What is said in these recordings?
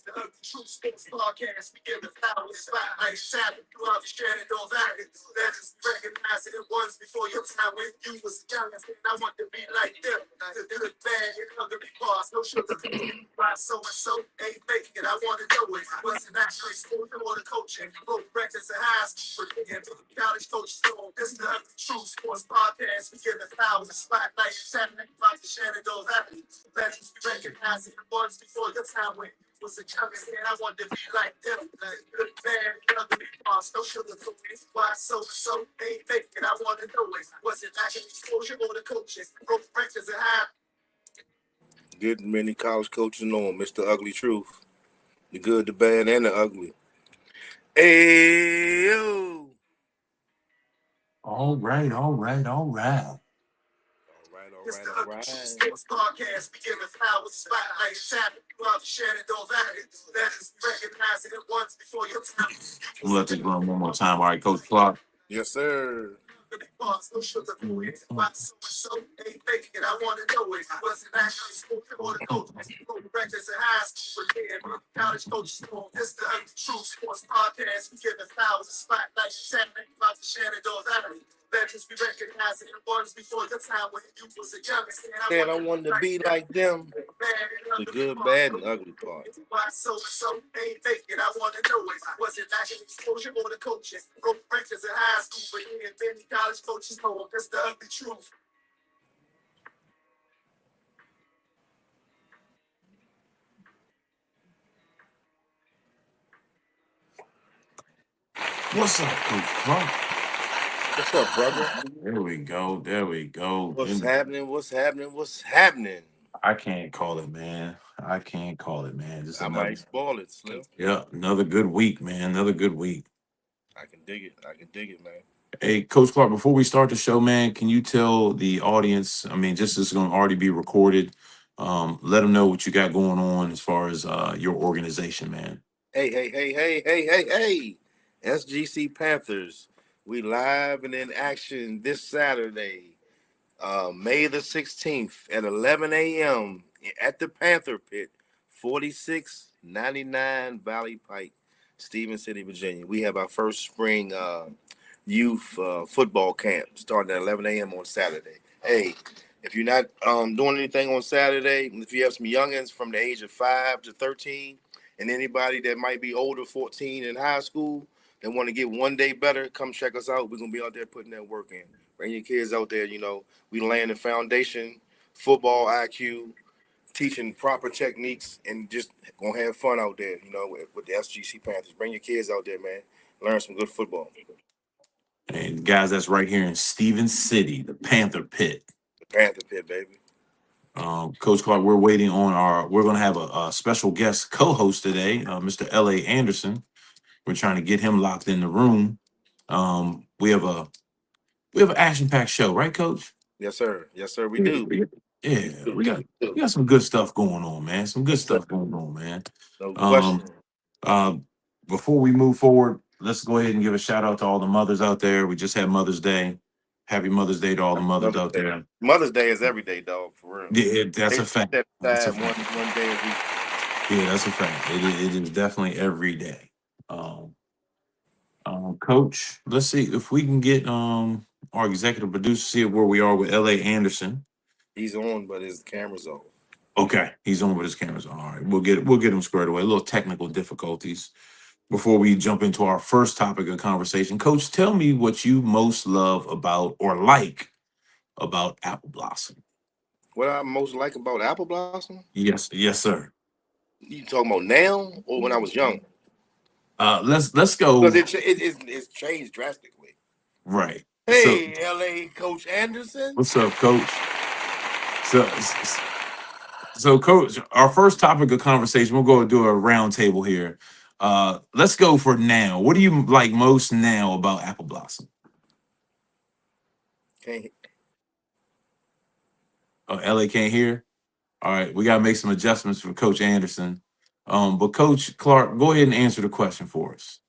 The True Sports Podcast. We give the flowers spotlight, salad throughout the Shenandoah Valley. Legends recognizing it once before your time when you was young. And I want to be like them. The good, bad, and ugly parts. No sugar, why so and so ain't making it. I want to know it. Wasn't actually school or the coaching. Broke records in high school. And college coach Stone. This is the True Sports Podcast. We give the flowers spotlight, salad throughout the Shenandoah Valley. Legends we recognize it once before your time when was a young and I wanted to be like them. Good man, ugly boss, no sugar cookies. Why so ain't making? I want to know it. Was it lack of exposure or the coaching? Broke records and high. Good many college coaches know him, Mr. Ugly Truth. The good, the bad, and the ugly. Hey yo. All right. It's the True Sports Podcast. We give it flowers, spotlight, salad throughout the Shenandoah Valley. Legends recognizing it once before your time. Let this run one more time. All right, Coach Clark. Yes, sir. No sugar, why so ain't making it. I want to know it. Wasn't actually spoken or the coach. Records in high school, again. College coach. This the True Sports Podcast. We give it flowers, spotlight, salad throughout the Shenandoah Valley. Legends we recognize it once before your time when you was a youngest. And I wanted to be like them. The good, bad, and ugly part. Why so ain't making? I want to know it. Was it lack of exposure or the coaching? Broke records in high school, but here many college coaches know them. That's the ugly truth. What's up, Coach Clark? What's up, brother? There we go. What's happening? I can't call it, man. Just I might spoil it, Slim. another good week, man. Another good week. I can dig it, man. Hey, Coach Clark, before we start the show, man, can you tell the audience, I mean, just as it's going to already be recorded, let them know what you got going on as far as your organization, man. Hey. SGC Panthers. We live and in action this Saturday, May the 16th at 11 a.m. at the Panther Pit, 4699 Valley Pike, Stevens City, Virginia. We have our first spring youth football camp starting at 11 a.m. on Saturday. Hey, if you're not doing anything on Saturday, if you have some youngins from the age of 5 to 13 and anybody that might be older, 14 in high school, that want to get one day better, come check us out. We're going to be out there putting that work in. Bring your kids out there, we laying the foundation, football IQ, teaching proper techniques, and just going to have fun out there, with the SGC Panthers. Bring your kids out there, man. Learn some good football. And guys, that's right here in Stevens City, the Panther Pit. The Panther Pit, baby. Coach Clark, we're waiting on we're going to have a special guest co-host today, Mr. L.A. Anderson. We're trying to get him locked in the room. We have an action-packed show, right, Coach? Yes, sir. We do. Yeah, we got some good stuff going on, man. No question. Before we move forward, let's go ahead and give a shout out to all the mothers out there. We just had Mother's Day. Happy Mother's Day to all the mothers out there. Mother's Day is every day, dog, for real. Yeah, that's a fact. One day a week. Yeah, that's a fact. It is definitely every day. Coach, let's see if we can get our executive producer, see where we are with L.A. Anderson. He's on, but his camera's off. Okay, he's on, but his camera's on. All right, we'll get him squared away. A little technical difficulties before we jump into our first topic of conversation. Coach, tell me what you most love about or like about Apple Blossom. What I most like about Apple Blossom? Yes, sir. You talking about now or when I was young? Let's go. Because it's changed drastically. Right. Hey, LA Coach Anderson. What's up, Coach? So, Coach, our first topic of conversation, we'll go do a round table here. Let's go for now. What do you like most now about Apple Blossom? LA can't hear? All right, we got to make some adjustments for Coach Anderson. But Coach Clark, go ahead and answer the question for us.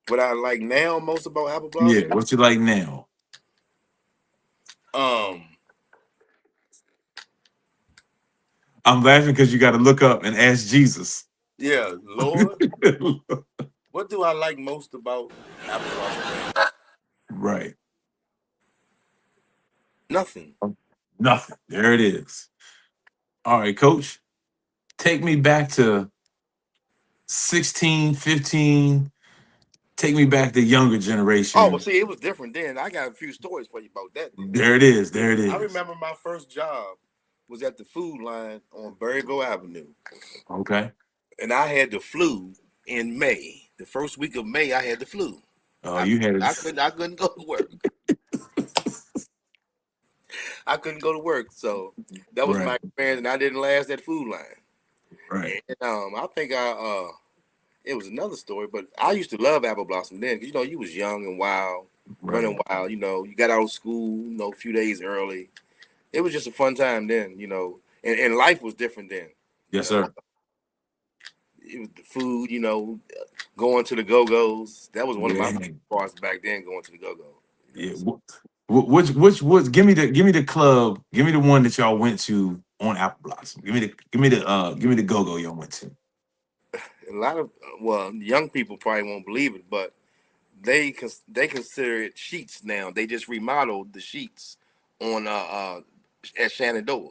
What I like now most about Apple Blossom? Yeah, what you like now? I'm laughing because you got to look up and ask Jesus. Yeah, Lord. What do I like most about Apple Blossom Land? Right. Nothing. Nothing. There it is. All right, coach. Take me back to 16, 15. Take me back to younger Oh, well, generation. see, it was different then. I got a few stories for you about that then. There it is. There it I is. remember my first job was at the food line on Berryville Avenue, Okay. and I had the flu in May. The first week of May, I had the flu. Oh, I you had it. I couldn't go to work. I couldn't go to work, so that was my Right. experience, and I didn't last at food line. Right. And I think it was another story, but I used to love Apple Blossom then because you was young and wild, Right. running wild. You got out of school, a few days early. It was just a fun time then, and life was different then. You Yes, know, sir. it was the food, going to the Go-Go's. That was one of my Yeah. favorite parts back then, going to the Go-Go. Yeah. Which give me the club, give me the one that y'all went to on Apple Blossom. Give me the go-go y'all went to. A lot of young people probably won't believe it, but they consider it Sheets now. They just remodeled the Sheets on at Shenandoah.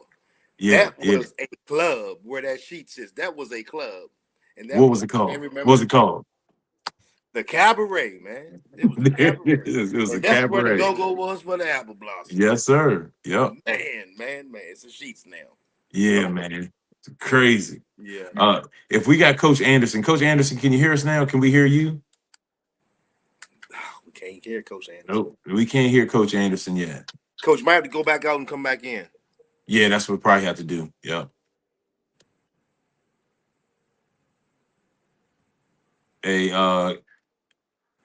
Yeah, That yeah. was a club where that Sheets is. That was a club, and that What was was it I called? remember What was it called? the Cabaret, man. It was the It Cabaret, was a and that's where the cabaret. Go Go was for the Apple Blossom. Yes, sir. Yep. Man, it's a Sheets now. Yeah, man. It's crazy. Yeah, If we got Coach Anderson, can you hear us now? Can we hear you? we can't hear Coach Anderson. Nope. We can't hear Coach Anderson yet. Coach might have to go back out and come back in. Yeah, that's what we probably have to do. Yep. Hey,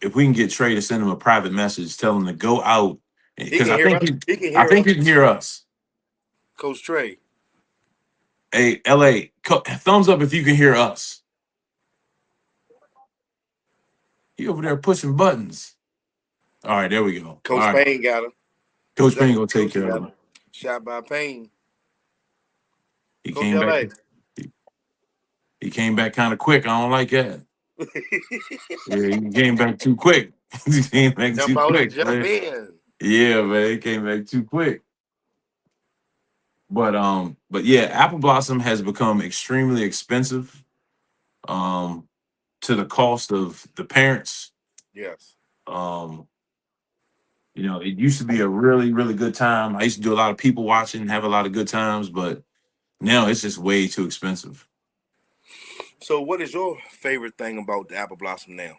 if we can get Trey to send him a private message, tell him to go out He because can I hear think us. he, He can I hear think us. he can hear us. Coach Trey. Hey, LA, thumbs up if you can hear us. He over there pushing buttons. All right, there we go. All Coach right, Payne got him. Coach Payne gonna take Coach care got of him. him. Shot by Payne. He Coach came back. LA. He came back kind of quick. I don't like that. Yeah, he came back too quick. He came back Jump too out and quick, jump man. in. Yeah, man, he came back too quick. But yeah, Apple Blossom has become extremely expensive. To the cost of the parents. Yes. Um, it used to be a really, really good time. I used to do a lot of people watching, have a lot of good times, but now it's just way too expensive. So, what is your favorite thing about the Apple Blossom now?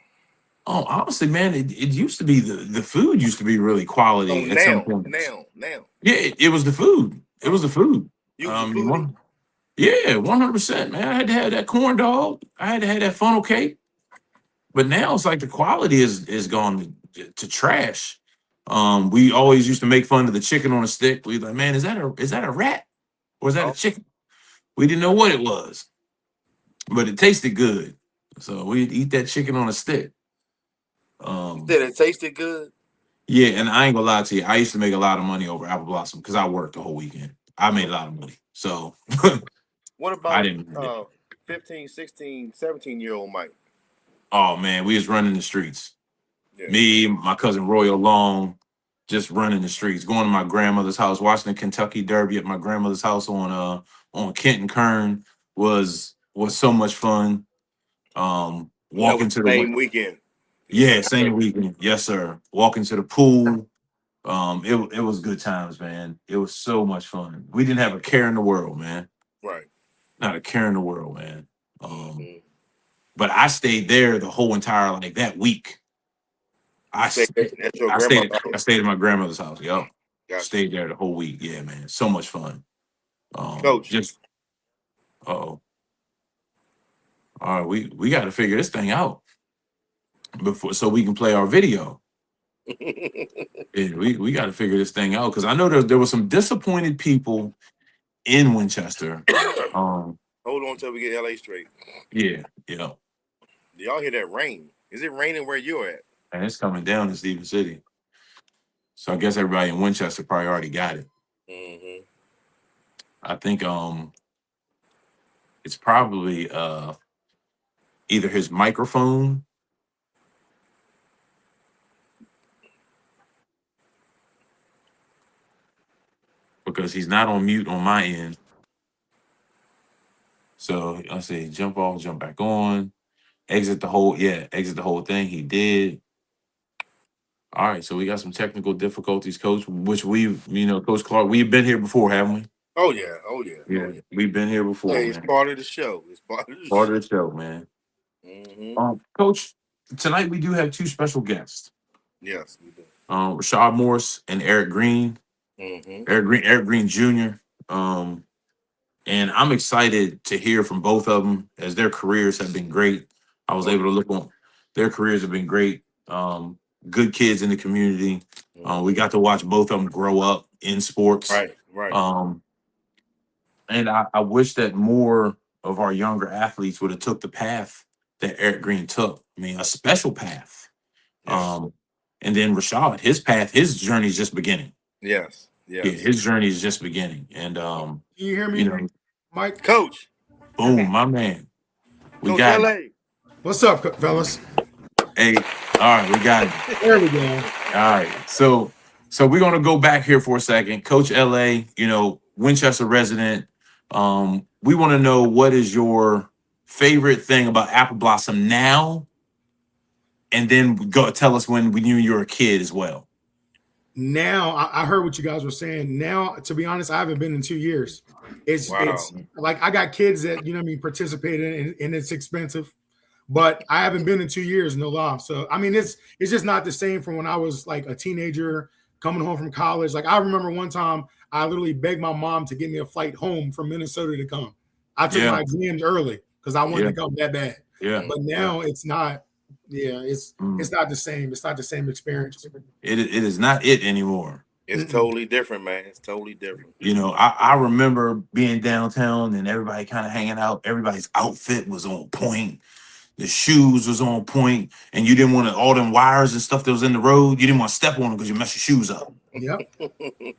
Oh, honestly, man, it used to be the food used to be really Oh, quality at some now, points. now, now. Yeah, it was the food. It was Oh, the food. you was a foodie. Um, yeah, 100%, man. I had to have that corn dog. I had to have that funnel cake. But now it's like the quality is gone to trash. We always used to make fun of the chicken on a stick. We like, man, is that a rat or is that a Oh, chicken? We didn't know what it was, but it tasted good, so we'd eat that chicken on a stick. you Um, said it tasted good. yeah, and I ain't gonna lie to you, I used to make a lot of money over Apple Blossom because I worked the whole weekend. I made a lot of money, so What I about didn't mind it. 15, 16, 17-year-old Mike? Oh man, we was running the streets. Yeah. Me, my cousin Royal Long, just running the streets, going to my grandmother's house, watching the Kentucky Derby at my grandmother's house on Kent and Kern was so much fun. And that was Walking to the the same weekend. yeah, same weekend. Yes, sir. Walking to the pool. It was good times, man. It was so much fun. We didn't have a care in the world, man. Right. Not a care in the world, man. Mm-hmm. But I stayed there the whole entire like that week. You I stayed at your I stayed grandma's at, I house. stayed at my grandmother's house. Yup. Gotcha. Stayed there the whole week. Yeah, man. So much fun. Coach. Just oh. All right, we got to figure this thing out before so we can play our video. Yeah, we got to figure this thing out because I know there was some disappointed people in Winchester. Hold on till we get LA straight. Yeah. Do y'all hear that rain? Is it raining where you're at? And it's coming down in Stephen City. So I guess everybody in Winchester probably already got it. Mm-hmm. I think it's probably either his microphone because he's not on mute on my end. So I say jump off, jump back on, exit the whole thing. He did. All right, so we got some technical difficulties, Coach, which Coach Clark, we've been here before, haven't we? Oh yeah. Oh yeah. We've been here before. Hey, it's man. part of the show. It's Part of the show, man. Mhm. Coach, tonight we do have two special guests. Yes, we do. Rashad Morris and Eric Green. Mhm. Eric Green Jr. And I'm excited to hear from both of them as their careers have been great. I was able to look on their careers have been great. Good kids in the community. We got to watch both of them grow up in sports. Right. And I wish that more of our younger athletes would have took the path that Eric Green took. I mean, a special path. Yes. And then Rashad, his journey is just beginning. Yes. Yeah, his journey is just beginning. And Can you hear me, Mike? Coach. Boom, my man. We Coach got LA. What's up, fellas? Hey, all right, we got it. There we go. All right. So we're gonna go back here for a second. Coach LA, Winchester resident. We want to know what is your favorite thing about Apple Blossom now, and then go tell us when you were a kid as well. Now, I heard what you guys were saying. Now, to be honest, I haven't been in 2 years. It's like I got kids that participate in, and it's expensive, but I haven't been in 2 years, no lie. So I mean, it's just not the same from when I was like a teenager coming home from college. Like I remember one time I literally begged my mom to get me a flight home from Minnesota to come. I took my exams early because I wanted to come that bad. Yeah. But now it's not. Yeah, it's not the same. It's not the same experience. It is not it anymore. It's totally different, man. It's totally different. I remember being downtown and everybody kind of hanging out. Everybody's outfit was on point. The shoes was on point, and you didn't want all them wires and stuff that was in the road. You didn't want to step on them because you mess your shoes up. Yep.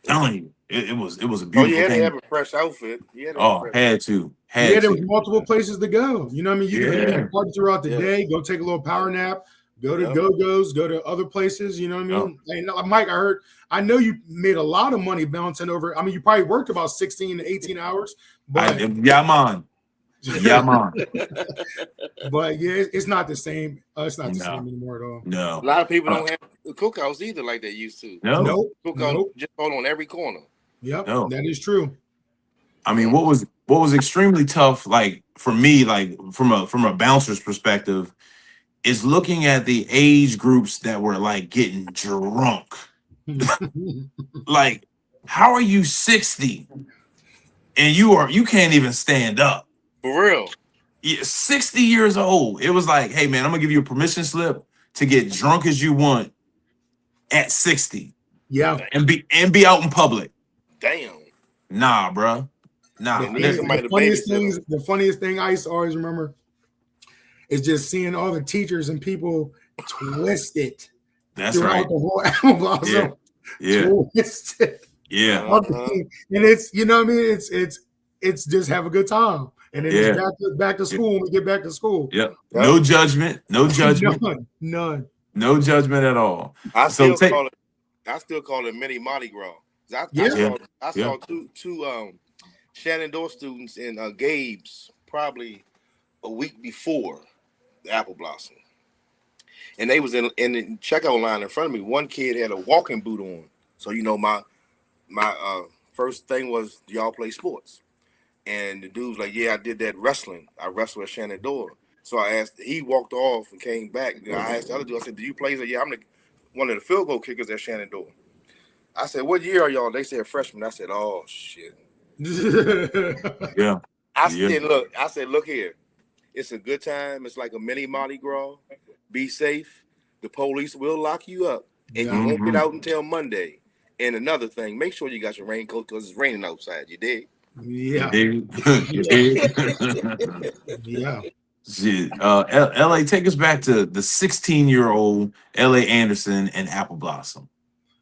Telling you, it was a beautiful thing. Oh, you had thing. to have a fresh outfit. Had to. There was multiple places to go. You know what I mean? You can party throughout the day, go take a little power nap, go to Go-Go's, go to other places. You know what I mean? And Mike, I know you made a lot of money bouncing over. I mean, you probably worked about 16 to 18 hours. But yeah, man. But yeah, it's not the same. It's not the same anymore at all. No. A lot of people don't have cookouts either like they used to. No. Cookout just on every corner. Yep. No. That is true. I mean, what was extremely tough, like for me, like from a bouncer's perspective, is looking at the age groups that were like getting drunk. Like, how are you 60 and you can't even stand up? For real. Yeah, 60 years old. It was like, hey man, I'm gonna give you a permission slip to get drunk as you want at 60. Yeah. And be out in public. Damn. Nah, bro. Nah. The funniest thing I used to always remember is just seeing all the teachers and people twisted. That's right. The whole Apple Blossom. Yeah. Twisted. Yeah. And it's, you know what I mean? It's just have a good time. And then it's back to school when we get back to school. Yep. No judgment. No judgment. None. No judgment at all. I still call it mini Mardi Gras. I saw two Shenandoah students in Gabe's probably a week before the Apple Blossom. And they was in the checkout line in front of me. One kid had a walking boot on. So my first thing was, do y'all play sports? And the dude was like, yeah, I did that wrestling. I wrestled at Shenandoah. So I asked, he walked off and came back. I asked the other dude, I said, do you play? He said, yeah, I'm one of the field goal kickers at Shenandoah. I said, what year are y'all? They said freshman. I said, oh, shit. Yeah. I said, look here. It's a good time. It's like a mini Mardi Gras. Be safe. The police will lock you up. And you won't get out until Monday. And another thing, make sure you got your raincoat because it's raining outside. You dig? Yeah. Yeah. LA, take us back to the 16-year-old LA Anderson and Apple Blossom.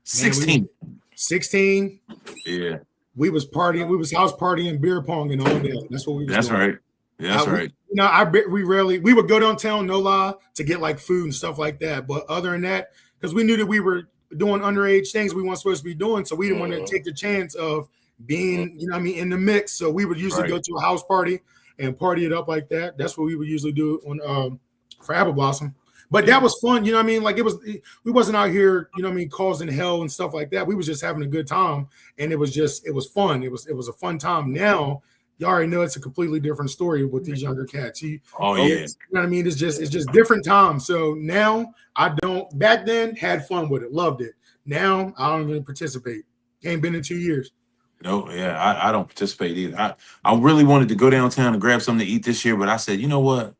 16. 16. Yeah. We was partying. We was house partying, beer pong, and all that. That's what we was doing. Right. Yeah, that's right. We would go downtown, no lie, to get like food and stuff like that. But other than that, because we knew that we were doing underage things we weren't supposed to be doing, so we didn't want to take the chance of being, in the mix. So we would usually go to a house party and party it up like that. That's what we would usually do on for Apple Blossom. But that was fun, Like we wasn't out here, causing hell and stuff like that. We was just having a good time, and it was fun. It was a fun time. Now, you already know it's a completely different story with these younger cats. Yeah. You know what I mean? It's just different times. So now I don't. Back then, had fun with it, loved it. Now I don't even participate. Ain't been in 2 years. No, yeah, I don't participate either. I really wanted to go downtown and grab something to eat this year, but I said, you know what,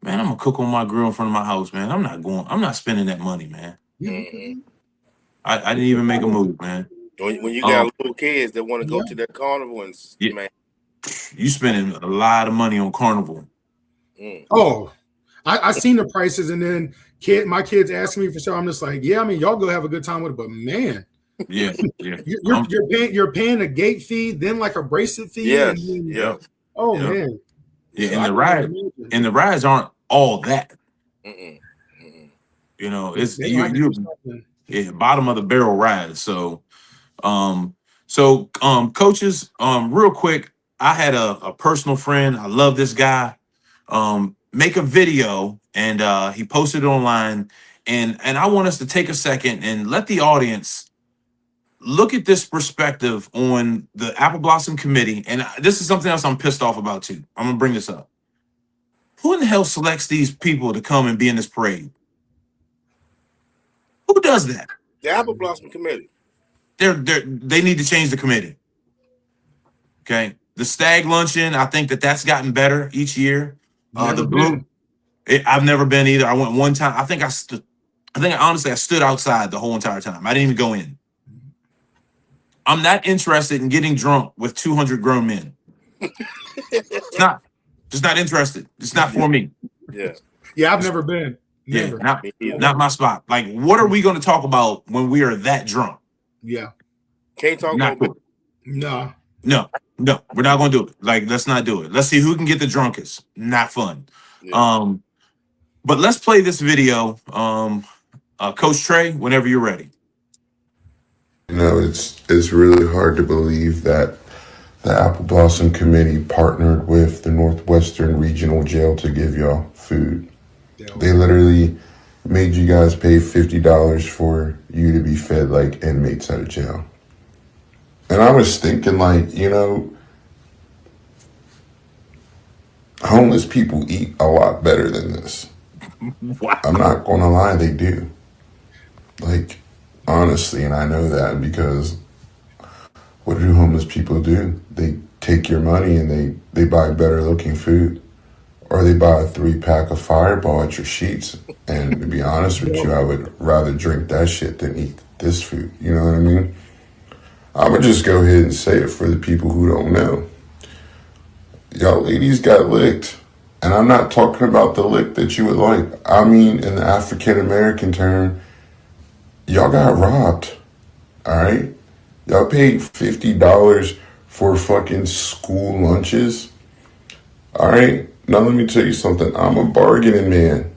man, I'm gonna cook on my grill in front of my house, man. I'm not spending that money, man. Mm-hmm. I didn't even make a move, man. When you got little kids that want to go to that carnival and man. You spending a lot of money on Carnival. Oh, I seen the prices, and then my kids asking me for sure. I'm just like, yeah, I mean, y'all go have a good time with it, but man, yeah. you're paying a gate fee, then like a bracelet fee. Yes, Oh man. Yeah, so and the rides aren't all that. It's you're bottom of the barrel rides. So, coaches, real quick. I had a personal friend. I love this guy. Make a video, and he posted it online. And I want us to take a second and let the audience look at this perspective on the Apple Blossom Committee. And this is something else I'm pissed off about too. I'm gonna bring this up. Who in the hell selects these people to come and be in this parade? Who does that? The Apple Blossom Committee. They need to change the committee. Okay. The stag luncheon, I think that's gotten better each year. The blue, I've never been either. I went one time. I think honestly I stood outside the whole entire time. I didn't even go in. I'm not interested in getting drunk with 200 grown men. Just not interested. It's not for me. Yeah, I've never been. Never. Yeah, not my spot. Like, what are we going to talk about when we are that drunk? Yeah. Can't talk about it. No, we're not going to do it. Like, let's not do it. Let's see who can get the drunkest. Not fun. Yeah. But let's play this video. Coach Trey, whenever you're ready. It's really hard to believe that the Apple Blossom Committee partnered with the Northwestern Regional Jail to give y'all food. They literally made you guys pay $50 for you to be fed like inmates at a jail. And I was thinking, like, homeless people eat a lot better than this. Wow. I'm not going to lie, they do. Like, honestly, and I know that because what do homeless people do? They take your money and they buy better looking food. Or they buy a 3-pack of Fireball at your Sheets. And to be honest with you, I would rather drink that shit than eat this food. You know what I mean? I'm going to just go ahead and say it for the people who don't know. Y'all ladies got licked. And I'm not talking about the lick that you would like. I mean, in the African-American term, y'all got robbed. All right? Y'all paid $50 for fucking school lunches. All right? Now, let me tell you something. I'm a bargaining man.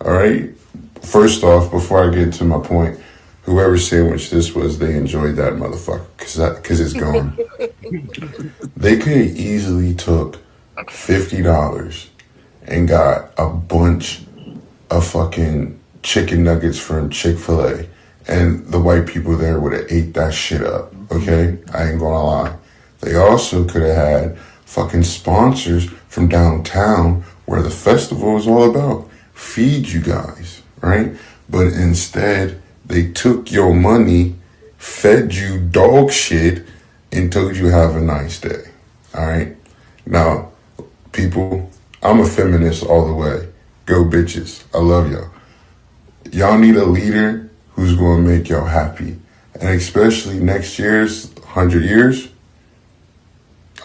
All right? First off, before I get to my point, whoever sandwich this was, they enjoyed that motherfucker because it's gone. They could have easily took $50 and got a bunch of fucking chicken nuggets from Chick-fil-A, and the white people there would have ate that shit up, okay? I ain't gonna lie. They also could have had fucking sponsors from downtown where the festival is all about. Feed you guys, right? But instead, they took your money, fed you dog shit, and told you have a nice day, all right? Now, people, I'm a feminist all the way. Go bitches. I love y'all. Y'all need a leader who's going to make y'all happy. And especially next year's 100 years,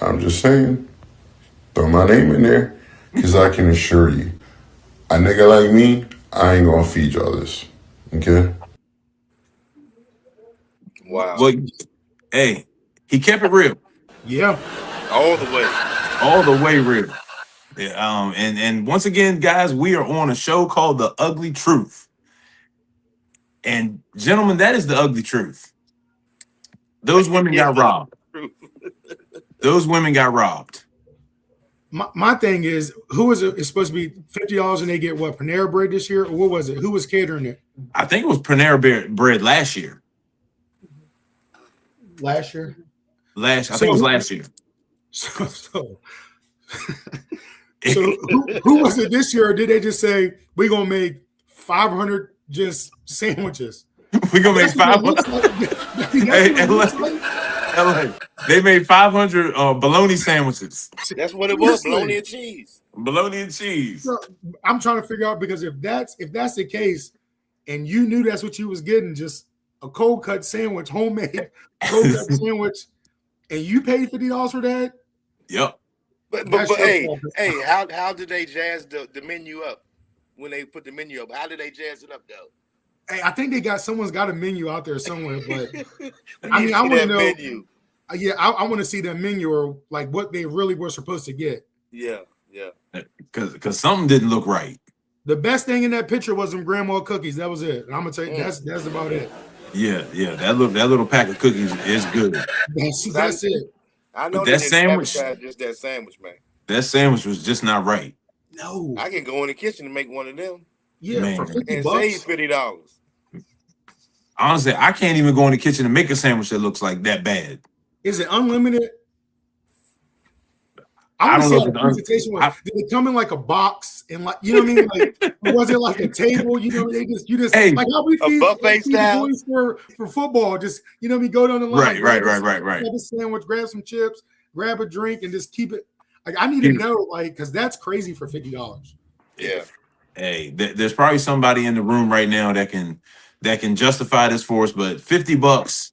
I'm just saying, throw my name in there, because I can assure you, a nigga like me, I ain't going to feed y'all this. Okay? Wow. Well, hey, he kept it real. Yeah. All the way. All the way real. Yeah, and once again, guys, we are on a show called The Ugly Truth. And gentlemen, that is the ugly truth. Those women Yeah, got robbed. true. Those women got robbed. My thing is, who is it? It's supposed to be $50 and they get what, Panera Bread this year? Or what was it? Who was catering it I think it was Panera Bread last year. last year? I think it was last year. So who was it this year? Or did they just say we're gonna make 500 just sandwiches? We're gonna make That's what 500. it looks like. LA. They made 500 bologna sandwiches. That's what it was. Seriously. Bologna and cheese. Bologna and cheese. So, I'm trying to figure out, because if that's the case, and you knew that's what you was getting, just a cold cut sandwich, homemade cold cut sandwich, and you paid $50 for that. Yep. But That's your hey, fault. how did they jazz the menu up when they put the menu up? How did they jazz it up though? Hey, I think someone's got a menu out there somewhere, but I mean, I want to know. menu. Yeah, I want to see the menu, or like what they really were supposed to get. Yeah. Because something didn't look right. The best thing in that picture was some grandma cookies. That was it. And I'm gonna tell you, that's about it. Yeah. That little pack of cookies is good. That's it. I know But they that didn't sandwich- advertise just that sandwich, man. That sandwich was just not right. No. I can go in the kitchen and make one of them Yeah, Man. for $50 and bucks. save $50. Honestly, I can't even go in the kitchen and make a sandwich that looks like that bad. Is it unlimited? I I don't want to know see if how the it's presentation was. Did it come in like a box and like, you know what I mean? Like, was it like a table? You know, you just Hey, like how we feed buffet feed the style? boys for football. Just, you know what I mean? Go down the line. Right. Grab a sandwich, grab some chips, grab a drink, and just keep it. Like, I need to know, like, because that's crazy for $50. Yeah. Hey, there's probably somebody in the room right now that can justify this for us, but $50,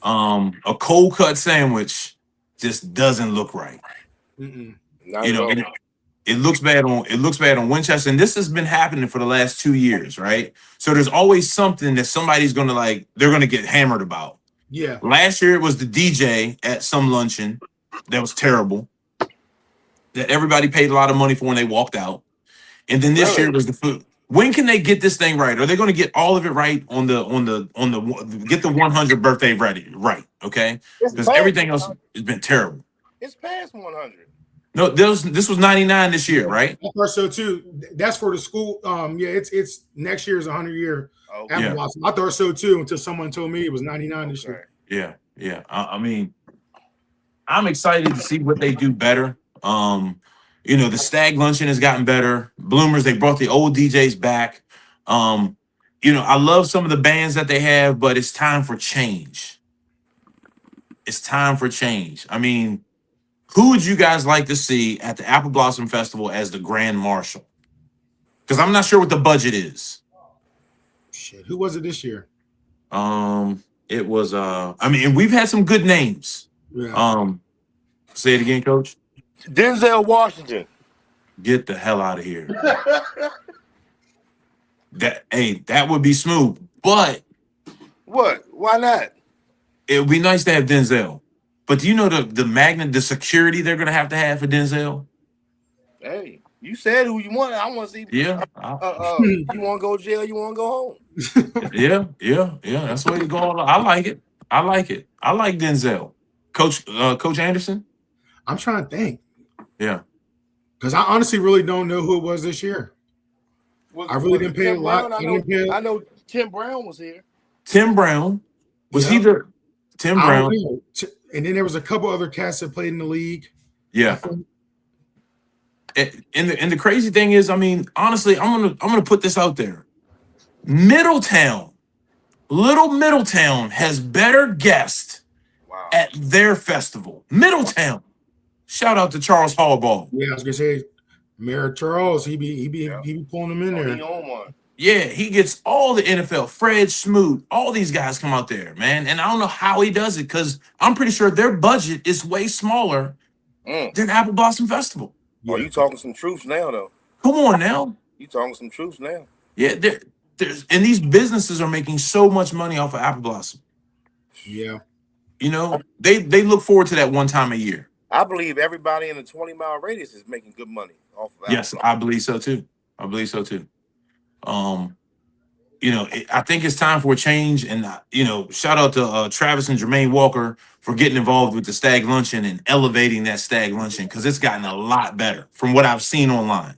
a cold cut sandwich just doesn't look right. Not You at know, all. and it looks bad on Winchester, and this has been happening for the last 2 years, right? So there's always something that somebody's they're gonna get hammered about. Yeah. Last year it was the DJ at some luncheon that was terrible, that everybody paid a lot of money for when they walked out. And then this year was the food. When can they get this thing right? Are they going to get all of it right on the get the 100th birthday right? Okay, because everything else has been terrible. It's past 100. No, this was 99 this year, right? I thought so too. That's for the school. Yeah, it's next year's 100-year Okay. Apple Yeah. Blossom. I thought so too until someone told me it was 99 this year. Yeah. I mean, I'm excited to see what they do better. The Stag Luncheon has gotten better. Bloomers, they brought the old DJs back. I love some of the bands that they have, but it's time for change. It's time for change. I mean, who would you guys like to see at the Apple Blossom Festival as the Grand Marshal? Because I'm not sure what the budget is. Shit, who was it this year? It was and we've had some good names. Yeah. Say it again, Coach. Denzel Washington. Get the hell out of here. That would be smooth, but What? Why not? it would be nice to have Denzel. But do you know the security they're gonna have to have for Denzel? Hey, you said who you want. I want to see. Yeah, You want to go to jail? You want to go home? yeah. That's the way to go. I like it. I like Denzel. Coach Anderson. I'm trying to think. Yeah. Because I honestly really don't know who it was this year. I really didn't pay a lot. I know Tim Brown was here. Tim Brown. Was he the Tim I Brown? don't know. And then there was a couple other cats that played in the league. Yeah. And the crazy thing is, I mean, honestly, I'm gonna put this out there. Little Middletown has better guests Wow. at their festival. Middletown. Shout out to Charles Hallball. Yeah, I was gonna say, Mayor Charles. He be pulling them in He there. on one. Yeah, he gets all the NFL. Fred Smoot, all these guys come out there, man. And I don't know how he does it, because I'm pretty sure their budget is way smaller than Apple Blossom Festival. Oh, you talking some truths now, though. Come on now. You talking some truths now. Yeah, and these businesses are making so much money off of Apple Blossom. Yeah. They look forward to that one time a year. I believe everybody in the 20-mile radius is making good money off of Yes, alcohol. I believe so too. I think it's time for a change. And, shout out to Travis and Jermaine Walker for getting involved with the Stag Luncheon and elevating that Stag Luncheon because it's gotten a lot better from what I've seen online.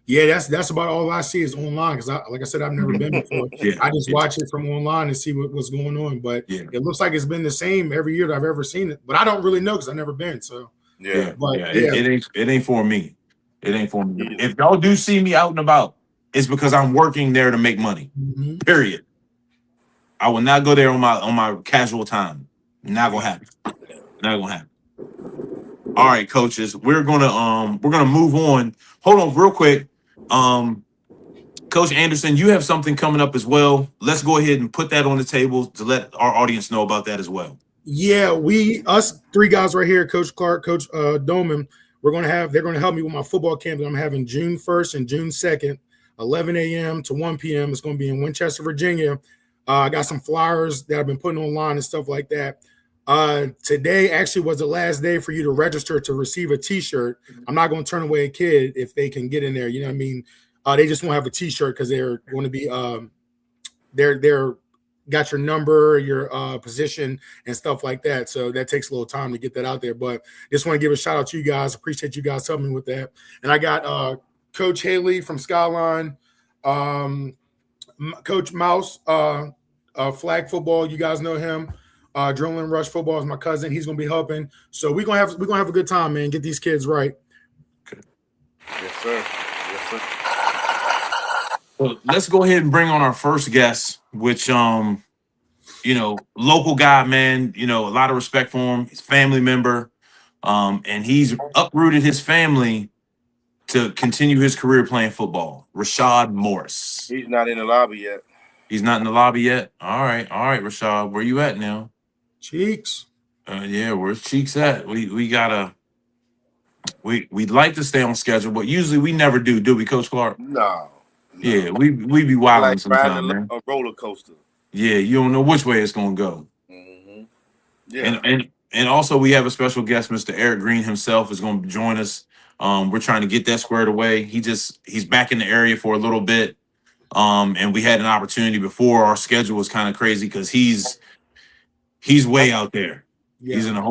Yeah, that's about all I see is online because, like I said, I've never been before. Yeah, I just watch it from online and see what's going on. But it looks like it's been the same every year that I've ever seen it. But I don't really know because I've never been. So it ain't for me. It ain't for me. If y'all do see me out and about, it's because I'm working there to make money. Mm-hmm. Period. I will not go there on my casual time. Not gonna happen. Not gonna happen. All right, coaches, we're gonna move on. Hold on, real quick. Coach Anderson, you have something coming up as well. Let's go ahead and put that on the table to let our audience know about that as well. Yeah, us three guys right here, Coach Clark, Coach Doman, they're gonna help me with my football camp that I'm having June 1st and June 2nd, 11 a.m. to 1 p.m. It's gonna be in Winchester, Virginia. I got some flyers that I've been putting online and stuff like that. Today actually was the last day for you to register to receive a t-shirt. I'm not going to turn away a kid if they can get in there. You know what I mean? They just won't have a t-shirt because they're going to be they're got your number, your position and stuff like that. So that takes a little time to get that out there. But just want to give a shout out to you guys. Appreciate you guys helping me with that. And I got Coach Haley from Skyline, Coach Mouse, flag football. You guys know him. Adrenaline Rush Football is my cousin. He's gonna be helping. So we're gonna have a good time, man. Get these kids right. Okay. Yes, sir. Yes, sir. Well, let's go ahead and bring on our first guest, which local guy, man. A lot of respect for him. He's a family member, and he's uprooted his family to continue his career playing football. Rashad Morris. He's not in the lobby yet. He's not in the lobby yet. All right, Rashad, where you at now? Cheeks. Yeah, where's Cheeks at? We'd like to stay on schedule, but usually we never do we, Coach Clark? No. Yeah, we be wilding like sometimes, man. A roller coaster. Yeah, you don't know which way it's gonna go. Mm-hmm. Yeah. And also we have a special guest, Mr. Eric Green himself is going to join us. We're trying to get that squared away. He's back in the area for a little bit. And we had an opportunity before. Our schedule was kind of crazy because he's way out there. Yeah. He's in a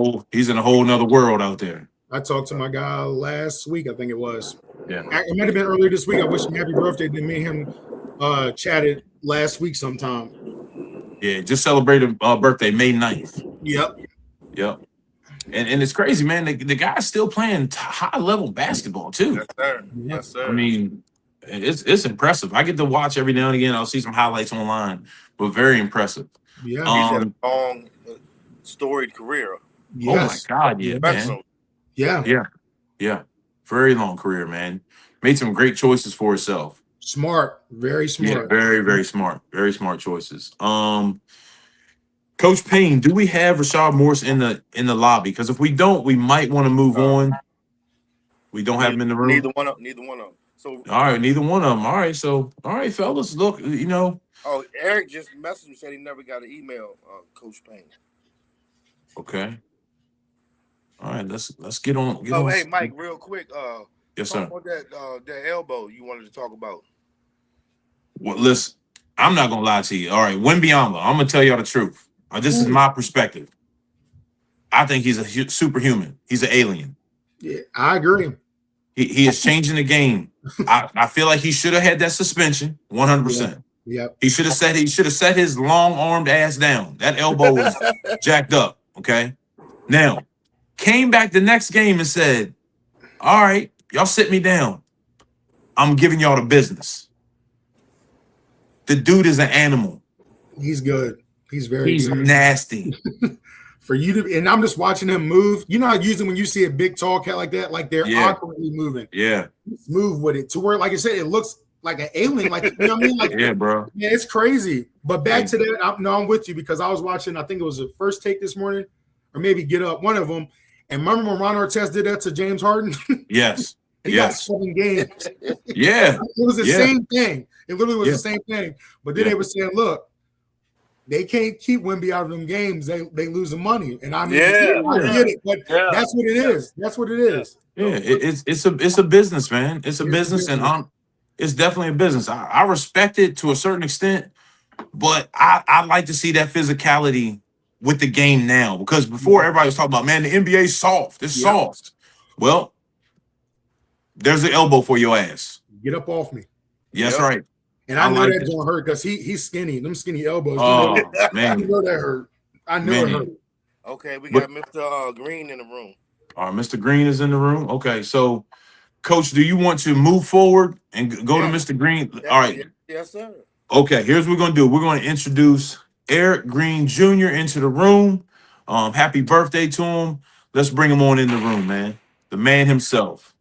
whole nother world out there. I talked to my guy last week, I think it was. Yeah. It might have been earlier this week. I wish him happy birthday. Then me and him chatted last week sometime. Yeah, just celebrated birthday May 9th. Yep. And it's crazy, man. The guy's still playing high level basketball too. Yes, sir. Yes, sir. I mean, it's impressive. I get to watch every now and again. I'll see some highlights online, but very impressive. Yeah, he's had a long, storied career. Yes. Oh my God, yeah, man. Yeah. Very long career, man. Made some great choices for himself. Smart, very smart. Yeah, very, very smart. Very smart choices. Coach Payne, do we have Rashad Morris in the lobby? Because if we don't, we might want to move on. We don't have him in the room. Neither one of them. So all right, neither one of them. All right, fellas, look, Oh, Eric just messaged me, said he never got an email, Coach Payne. Okay. All right, let's get on. Hey, Mike, real quick. Yes, sir. About that elbow you wanted to talk about. Well, listen, I'm not gonna lie to you. All right, Wembyama, I'm gonna tell y'all the truth. This is my perspective. I think he's a superhuman. He's an alien. Yeah, I agree. He is changing the game. I feel like he should have had that suspension 100%. Yeah. He should have set his long-armed ass down. That elbow was jacked up. Okay. Now, came back the next game and said, all right, y'all sit me down. I'm giving y'all the business. The dude is an animal. He's good. He's good. Nasty. For you to, and I'm just watching him move. You know how usually when you see a big tall cat like that, like they're awkwardly moving. Yeah. Move with it to where, like I said, it looks like an alien. Like, you know what I mean? Like, yeah, bro. Yeah, it's crazy. But back to that, I'm with you because I was watching, I think it was the First Take this morning, or maybe Get Up, one of them. And remember when Ron Artest did that to James Harden? Yes. He got 7 games. Yeah. It was the same thing. It literally was the same thing. But then they were saying, look, they can't keep Wemby out of them games. They losing money, and I mean, Yeah, I get it, but yeah. that's what it is. That's what it is. Yeah, it's a business, man. It's a It's business, and business. it's definitely a business. I respect it to a certain extent, but I like to see that physicality with the game now, because before everybody was talking about, man, the NBA's soft. It's Yep. soft. Well, there's an elbow for your ass. Get up off me. Yes, Yep. right. And I know like that it. gonna hurt because he's skinny. Them skinny elbows. Oh you man, know that hurt. I know it Man. hurt. Okay, we But- got Mr. Green in the room. all right, Mr. Green is in the room. Okay, so Coach, do you want to move forward and go Yeah. to Mr. Green? Yeah, All right. Yes, sir. Okay, here's what we're gonna do. We're gonna introduce Eric Green Jr. into the room. Happy birthday to him. Let's bring him on in the room, man. The man himself.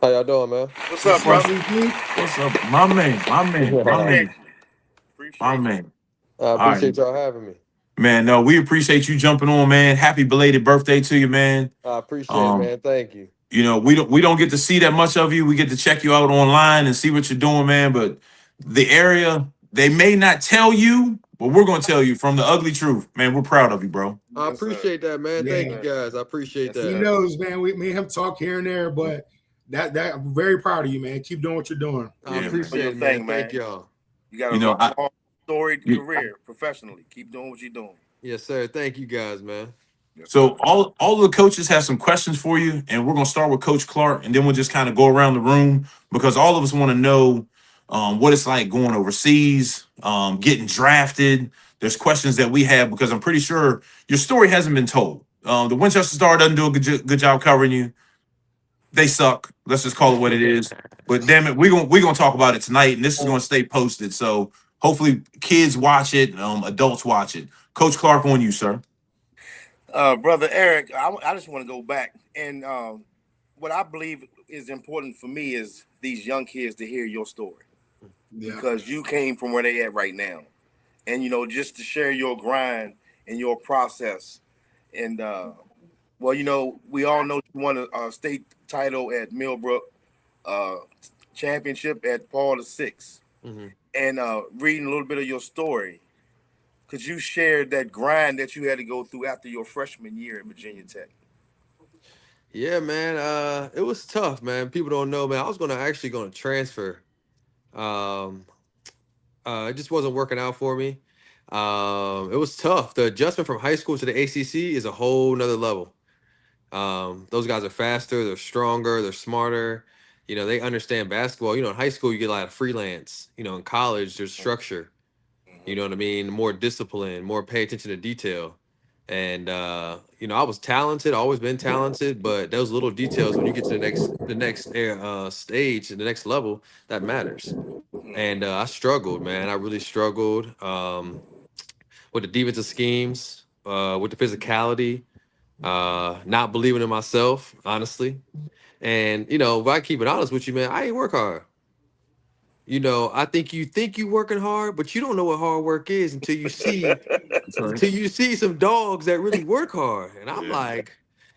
How y'all doing, man? What's up, brother? What's up, my man? My man. Appreciate My you. man. I appreciate y'all having me. Man, no, we appreciate you jumping on, man. Happy belated birthday to you, man. I appreciate it, man. Thank you. You know, we don't get to see that much of you. We get to check you out online and see what you're doing, man. But the area, they may not tell you, but we're gonna tell you from the ugly truth, man. We're proud of you, bro. I appreciate that, man. Yeah. Thank you, guys. I appreciate Yes, He that. knows, man. Me and him talk here and there, but that I'm very proud of you, man. Keep doing what you're doing. I Yeah, appreciate man. it, man. Thing, Thank man. y'all. You got You know, a long, storied You- career professionally. Keep doing what you're doing. Yes, sir. Thank you, guys, man. Yes, So sir. all of the coaches have some questions for you, and we're gonna start with Coach Clark, and then we'll just kind of go around the room because all of us want to know what it's like going overseas, getting drafted. There's questions that we have because I'm pretty sure your story hasn't been told. The Winchester Star doesn't do a good job covering you. They suck. Let's just call it what it is. But damn it, we're gonna talk about it tonight, and this is gonna stay posted. So hopefully, kids watch it, adults watch it. Coach Clark, on you, sir. Brother Eric, I just want to go back. And what I believe is important for me is these young kids to hear your story. Yeah. Because you came from where they at right now. And, you know, just to share your grind and your process. And, well, you know, we all know you won a state title at Millbrook, championship at Paul VI. Mhm. And reading a little bit of your story, could you share that grind that you had to go through after your freshman year at Virginia Tech? Yeah, man. It was tough, man. People don't know, man. I was actually gonna transfer. It just wasn't working out for me. It was tough. The adjustment from high school to the ACC is a whole nother level. Those guys are faster, they're stronger, they're smarter. You know, they understand basketball. You know, in high school you get a lot of freelance. You know, in college there's structure. You know what I mean? More discipline, more pay attention to detail. And you know, I was talented, always been talented, but those little details when you get to the next stage, the next level, that matters. And I struggled, man. I really struggled with the defensive schemes, with the physicality, not believing in myself, honestly. And you know, if I keep it honest with you, man, I ain't work hard. You know, I think you working hard, but you don't know what hard work is until you see some dogs that really work hard. And I'm like,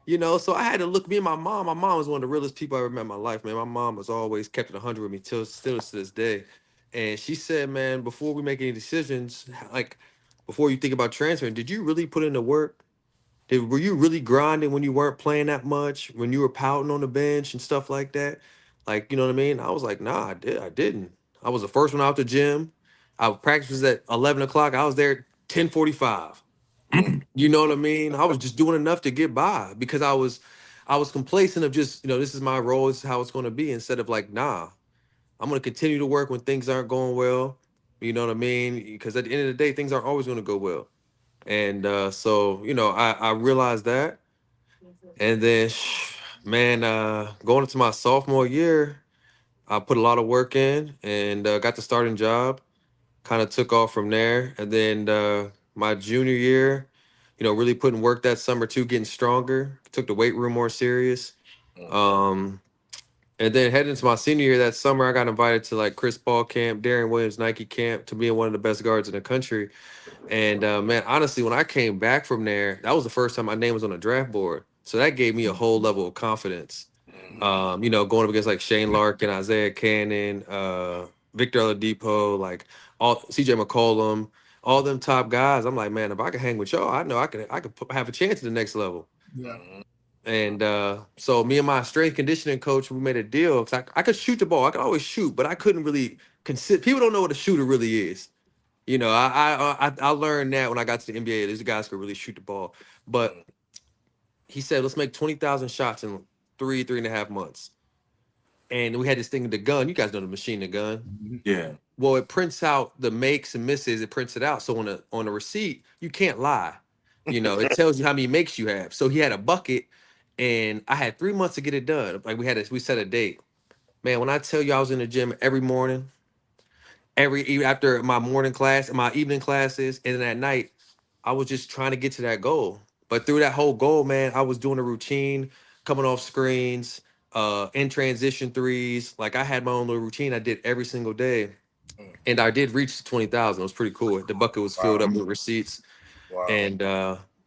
you know, so I had to look. Me and my mom. My mom was one of the realest people I ever met in my life, man. My mom was always kept it 100 with me still to this day. And she said, man, before we make any decisions, like before you think about transferring, did you really put in the work? Were you really grinding when you weren't playing that much? When you were pouting on the bench and stuff like that? Like, you know what I mean? I was like, nah, I didn't. I was the first one out the gym. Our practice was at 11 o'clock. I was there 10:45. You know what I mean? I was just doing enough to get by because I was complacent of just, you know, this is my role, this is how it's going to be, instead of like, nah, I'm going to continue to work when things aren't going well. You know what I mean? Because at the end of the day, things aren't always going to go well. And so, you know, I realized that. And then, man, going into my sophomore year, I put a lot of work in and got the starting job. Kind of took off from there. And then my junior year, you know, really putting work that summer too, getting stronger. Took the weight room more serious. And then heading into my senior year that summer, I got invited to like Chris Paul camp, Darren Williams Nike camp, to being one of the best guards in the country. And man, honestly, when I came back from there, that was the first time my name was on the draft board. So that gave me a whole level of confidence. You know, going up against like Shane Larkin, Isaiah Cannon, Victor Oladipo, like all CJ McCollum, all them top guys. I'm like, man, if I can hang with y'all, I know I could have a chance at the next level. Yeah. And so me and my strength conditioning coach, we made a deal because I could shoot the ball. I could always shoot, but I couldn't really consider. People don't know what a shooter really is. You know, I learned that when I got to the NBA. These guys could really shoot the ball. But he said, let's make 20,000 shots in 3.5 months. And we had this thing, the gun. You guys know the machine, the gun. Yeah. Well, it prints out the makes and misses. It prints it out. So on a receipt, you can't lie. You know, it tells you how many makes you have. So he had a bucket, and I had 3 months to get it done. Like we set a date. Man, when I tell you I was in the gym every morning, after my morning class and my evening classes, and then at night, I was just trying to get to that goal. But through that whole goal, man, I was doing a routine, coming off screens, in transition threes. Like I had my own little routine I did every single day. And I did reach the 20,000. It was pretty cool. The bucket was filled up with receipts. Wow. And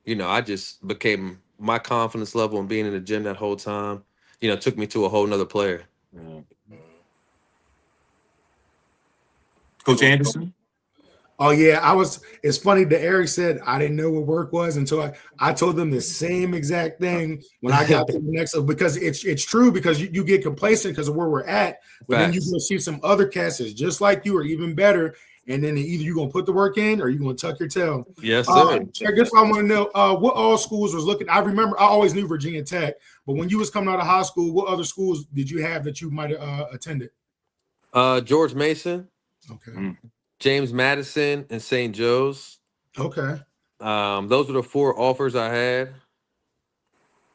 you know, I just became my confidence level and being in the gym that whole time, you know, took me to a whole nother player. Coach Anderson? Oh yeah, it's funny that Eric said I didn't know what work was until I told them the same exact thing when I got to the next, because it's true, because you get complacent because of where we're at, but then you Facts. gonna see some other casters just like you or even better, and then either you're gonna put the work in or you're gonna tuck your tail. Yes, sir. I guess I want to know what all schools was looking. I remember I always knew Virginia Tech, but when you was coming out of high school, what other schools did you have that you might have attended? George Mason, Okay. James Madison, and St. Joe's. Okay. Those were the 4 offers I had.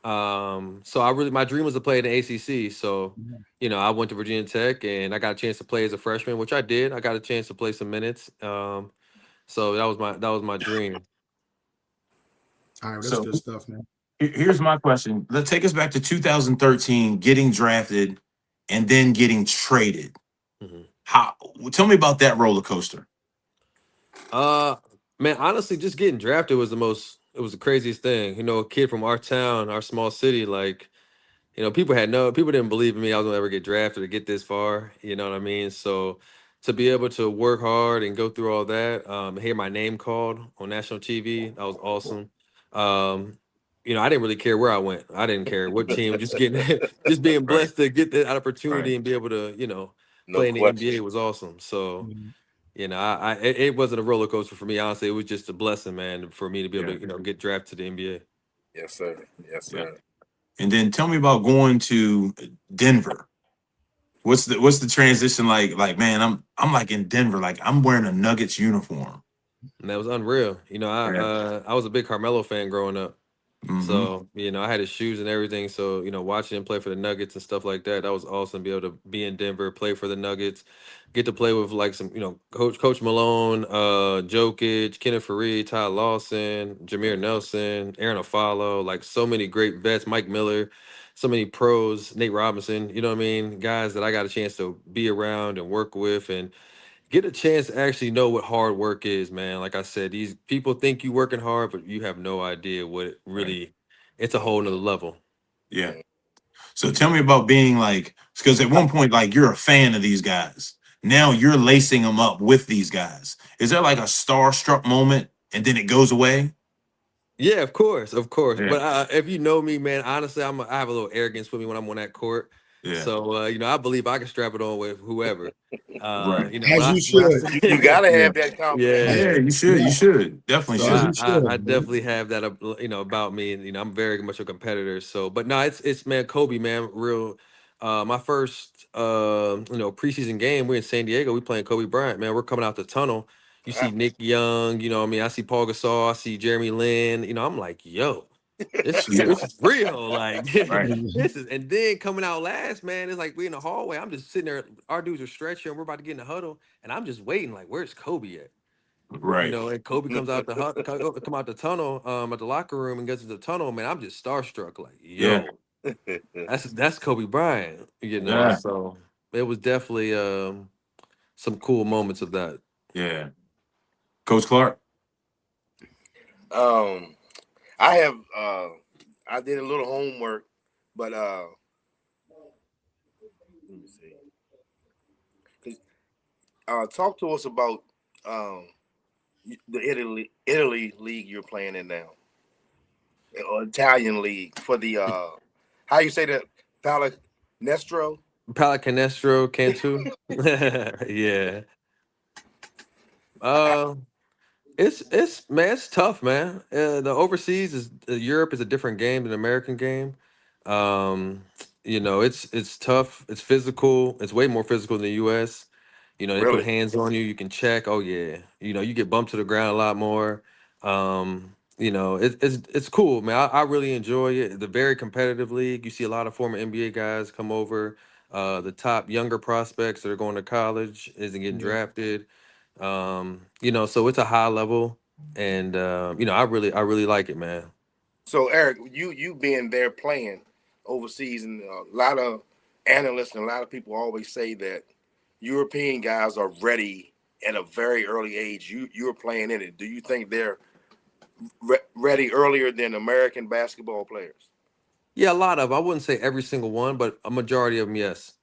So my dream was to play in the ACC. So, you know, I went to Virginia Tech and I got a chance to play as a freshman, which I did. I got a chance to play some minutes. So that was my dream. All right, that's So- good stuff, man. Here's my question. Let's take us back to 2013, getting drafted and then getting traded. Mhm. Tell me about that roller coaster. Man, honestly, just getting drafted was it was the craziest thing. You know, a kid from our town, our small city, like, you know, people didn't believe in me I was gonna ever get drafted or get this far. You know what I mean? So to be able to work hard and go through all that, hear my name called on national TV, that was awesome. You know, I didn't really care where I went. I didn't care what team. Just getting, just being blessed to get that opportunity and be able to, you know, No play in the question. NBA was awesome. So, you know, it wasn't a roller coaster for me. Honestly, it was just a blessing, man, for me to be able to, you know, get drafted to the NBA. Yes, sir. Yes, sir. And then tell me about going to Denver. What's the transition like? Like, man, I'm like in Denver, like I'm wearing a Nuggets uniform. And that was unreal. You know, I was a big Carmelo fan growing up. Mhm. So, you know, I had his shoes and everything. So, you know, watching him play for the Nuggets and stuff like that, that was awesome. Be able to be in Denver, play for the Nuggets, get to play with like some, you know, Coach Malone, Jokic, Kenneth Faried, Ty Lawson, Jameer Nelson, Aaron Afalo, like so many great vets, Mike Miller, so many pros, Nate Robinson, you know what I mean? Guys that I got a chance to be around and work with and get a chance to actually know what hard work is, man. Like I said, these people think you working hard, but you have no idea what it really. It's a whole nother level. Yeah. So tell me about being like, because at one point, like you're a fan of these guys. Now you're lacing them up with these guys. Is there like a starstruck moment and then it goes away? Yeah, of course. Yeah. But if you know me, man, honestly, I have a little arrogance with me when I'm on that court. Yeah. So you know, I believe I can strap it on with whoever. Right. You know, As you should. You gotta have that confidence. Yeah, you should. You should. Definitely So should. I definitely have that, you know, about me, and you know, I'm very much a competitor. So, but no, it's man, Kobe, man, real. My first, you know, preseason game, we're in San Diego. We playing Kobe Bryant, man. We're coming out the tunnel. You see Nick Young, you know, what I mean, I see Paul Gasol, I see Jeremy Lin. You know, I'm like, yo, this is real. Like, Right. this is. And then coming out last, man, it's like we in the hallway. I'm just sitting there. Our dudes are stretching. We're about to get in the huddle, and I'm just waiting. Like, where's Kobe at? Right. You know, and Kobe comes out come out the tunnel, at the locker room and gets to the tunnel. Man, I'm just starstruck. Like, yo, that's Kobe Bryant. You know, Yeah. so it was definitely some cool moments of that. Yeah. Coach Clark. I have I did a little homework, but let me see. talk to us about the Italy league you're playing in now, or Italian league for the how you say that, Pallacanestro? Palacanestro, Cantu. Yeah. It's man, it's tough, man. The overseas is Europe is a different game than American game. Um, it's tough. It's physical. It's way more physical than the U.S. They put Really? hands on you. You can check. Oh yeah. You get bumped to the ground a lot more. It's cool, man. I really enjoy it. The very competitive league. You see a lot of former NBA guys come over. The top younger prospects that are going to college isn't getting Yeah. drafted. So it's a high level, and I really like it, man. So Eric, you being there playing overseas, and a lot of analysts and a lot of people always say that European guys are ready at a very early age. You're playing in it. Do you think they're ready earlier than American basketball players? Yeah, a lot of. I wouldn't say every single one, but a majority of them, yes.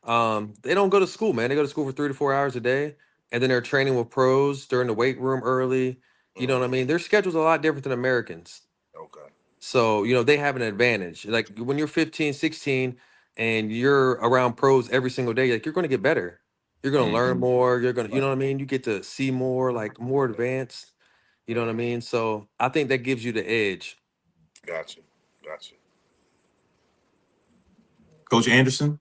They don't go to school, man. They go to school for 3 to 4 hours a day, and then they're training with pros. They're in the weight room early. You know what I mean? Their schedule's a lot different than Americans. Okay. So, they have an advantage. Like when you're 15, 16, and you're around pros every single day, like you're going to get better. You're going to learn more. You're going to, you know what I mean? You get to see more, like more advanced. You know what I mean? So I think that gives you the edge. Gotcha. Coach Anderson.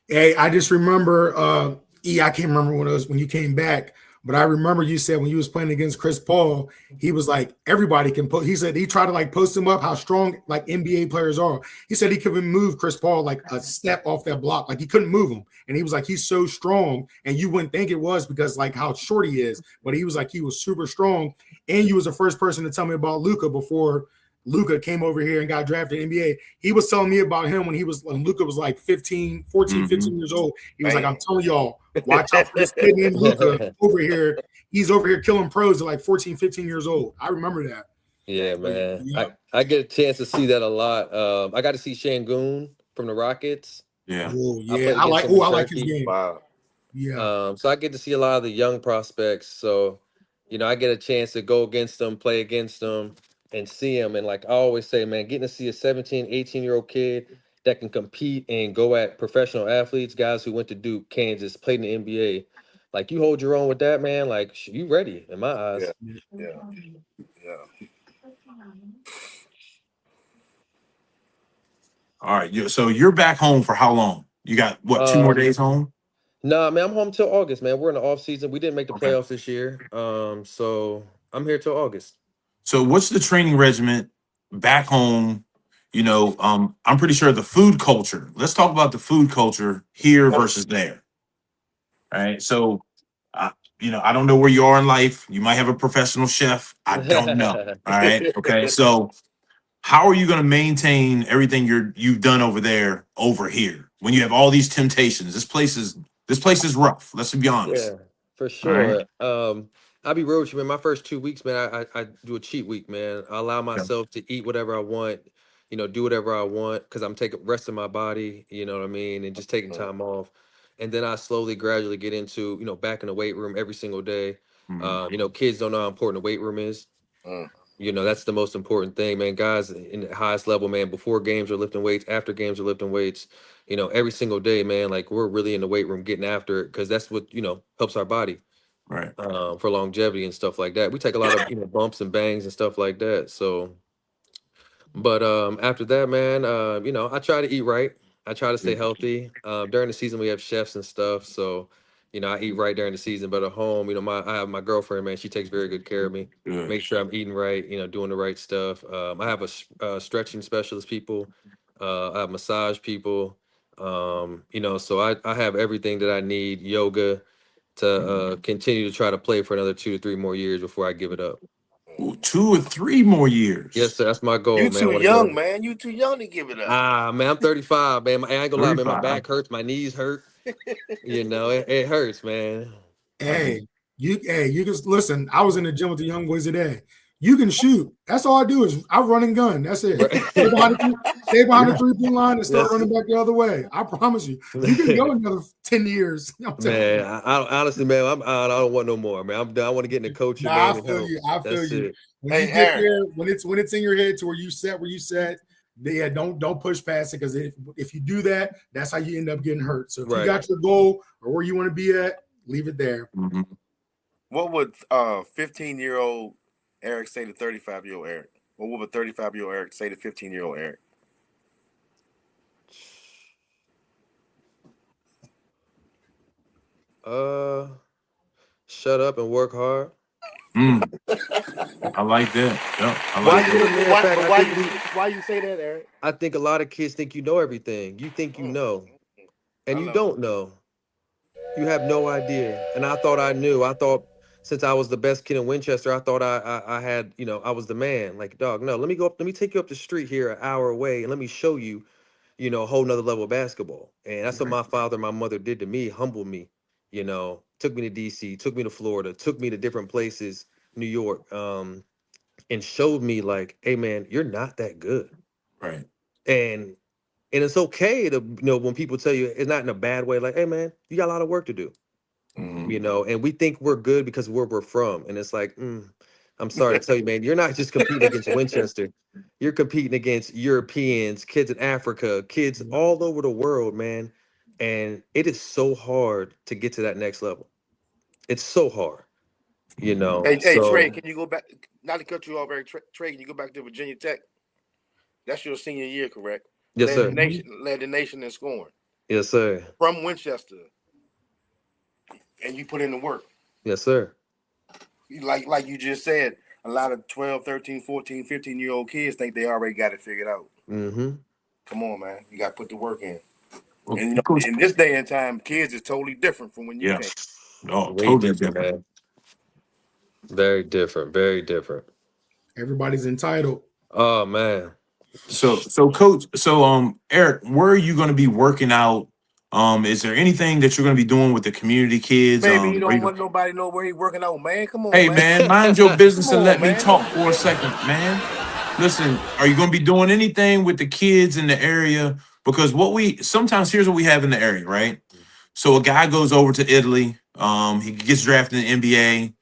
Hey, I just remember, I can't remember when you came back, but I remember you said when you was playing against Chris Paul, he was like, everybody can put. He said he tried to like post him up how strong like NBA players are. He said he couldn't move Chris Paul like a step off that block, like he couldn't move him, and he was like, he's so strong, and you wouldn't think it was because like how short he is, but he was like he was super strong, and you was the first person to tell me about Luka before Luka came over here and got drafted in the NBA. He was telling me about him when Luka was like 15 years old. He was like, I'm telling y'all, watch out for this kid named Luka over here. He's over here killing pros at like 14, 15 years old. I remember that. Yeah, man. Yeah. I get a chance to see that a lot. I got to see Şengün from the Rockets. Yeah. Oh, I yeah. played against him in I like his Turkey. game. Wow. Yeah. So I get to see a lot of the young prospects. So, I get a chance to go against them, play against them, and see them. And like I always say, man, getting to see a 17, 18-year-old kid that can compete and go at professional athletes, guys who went to Duke, Kansas, played in the NBA. Like you hold your own with that, man. Like you ready in my eyes. Yeah. All right. So you're back home for how long? You got what? 2 more days home? Nah, man, I'm home till August, man. We're in the off season. We didn't make the Okay. playoffs this year. So I'm here till August. So what's the training regimen back home? I'm pretty sure the food culture. Let's talk about the food culture here versus there. All right. So, I don't know where you are in life. You might have a professional chef. I don't know. All right. Okay. So how are you going to maintain everything you've done over there over here when you have all these temptations? This place is rough. Let's be honest. Yeah, for sure. I'll be real with you, man. My first 2 weeks, man, I do a cheat week, man. I allow myself to eat whatever I want, do whatever I want because I'm taking rest of my body, you know what I mean, and just taking time off. And then I slowly, gradually get into, back in the weight room every single day. Kids don't know how important the weight room is. That's the most important thing, man. Guys in the highest level, man, before games are lifting weights, after games are lifting weights, every single day, man, like we're really in the weight room getting after it because that's what, helps our body. Right. For longevity and stuff like that. We take a lot of, bumps and bangs and stuff like that. So, but after that, man, I try to eat right. I try to stay healthy. During the season, we have chefs and stuff. So, I eat right during the season, but at home, I have my girlfriend, man. She takes very good care of me. Good. Make sure I'm eating right, doing the right stuff. I have a stretching specialist people. I have massage people. So I have everything that I need, yoga, to continue to try to play for another 2 to 3 more years before I give it up. Ooh, 2 or 3 more years. Yes, sir. That's my goal, You man. I too wanna young, go. man. You too young to give it up. Man, I'm 35, man. I ain't gonna lie, man. My 35. back hurts, my knees hurt. It hurts, man. Hey, you just listen. I was in the gym with the young boys today. You can shoot. That's all I do is I run and gun. That's it. Right. Stay behind the 3-point line and start Yes. running back the other way. I promise you. You can go another 10 years. I'm telling you. Man, I honestly, man, I don't want no more, man. I'm done. I want to get in the coaching, Nah, man. I and feel help. you. I feel That's you. it. When Hey, you get Aaron. there, when it's in your head to where you set, yeah, don't push past it, because if you do that, that's how you end up getting hurt. So if Right. you got your goal or where you want to be at, leave it there. Mhm. What would 15-year-old Eric say to 35-year-old Eric? What would a 35-year-old Eric say to 15-year-old Eric? Shut up and work hard. Mm. I like that. Yeah, I Why like you, that. Man, in why, fact, but I why think you why you say that, Eric? I think a lot of kids think you know everything. You think you know, and I you love don't know. You have no idea. And I thought I knew. I thought since I was the best kid in Winchester, I thought I had, I was the man. Like, dog, no, let me go up, let me take you up the street here an hour away and let me show you, a whole nother level of basketball. And that's what my father and my mother did to me, humbled me, took me to DC, took me to Florida, took me to different places, New York, and showed me like, hey man, you're not that good. Right. And it's okay to, when people tell you it's not in a bad way, like, hey man, you got a lot of work to do. Mhm. And we think we're good because where we're from. And it's like, I'm sorry to tell you, man, you're not just competing against Winchester. You're competing against Europeans, kids in Africa, kids all over the world, man. And it is so hard to get to that next level. It's so hard, Hey, Trey, So, can you go back? Not to cut you off, Eric. Trey, can you go back to Virginia Tech? That's your senior year, correct? yes, sir. Led the nation in scoring Yes, sir. from Winchester, and you put in the work. Yes, sir. Like you just said, a lot of 12, 13, 14, 15-year-old kids think they already got it figured out. Mm-hmm. Come on, man. You got to put the work in. Well, And Coach, in this day and time, kids is totally different from when you yeah. came. Oh, Way totally different, different. man. Very different. Very different. Everybody's entitled. Oh man. So Coach, Eric, where are you going to be working out? Is there anything that you're going to be doing with the community kids? Maybe you Are don't you, want nobody to know where he working out, man. Come on, hey man. man, mind your business Come and on, let me man. talk for a second, man. Listen, are you going to be doing anything with the kids in the area? Because sometimes here's what we have in the area, right? So a guy goes over to Italy, he gets drafted in the NBA,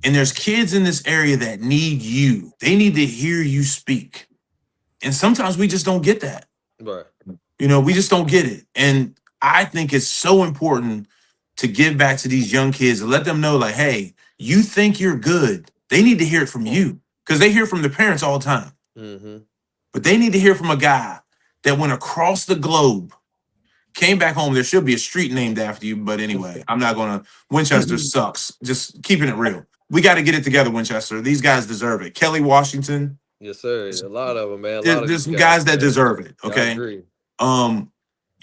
and there's kids in this area that need you. They need to hear you speak. And sometimes we just don't get that. Right. We just don't get it. And I think it's so important to give back to these young kids and let them know, like, hey, you think you're good. They need to hear it from you because they hear from their parents all the time. Mm-hmm. But they need to hear from a guy that went across the globe, came back home. There should be a street named after you. But anyway, I'm not going to. Winchester sucks. Just keeping it real. We got to get it together, Winchester. These guys deserve it. Kelly Washington. Yes, sir. A lot of them, man. A lot of There's these some guys that man. deserve it. I Okay. agree.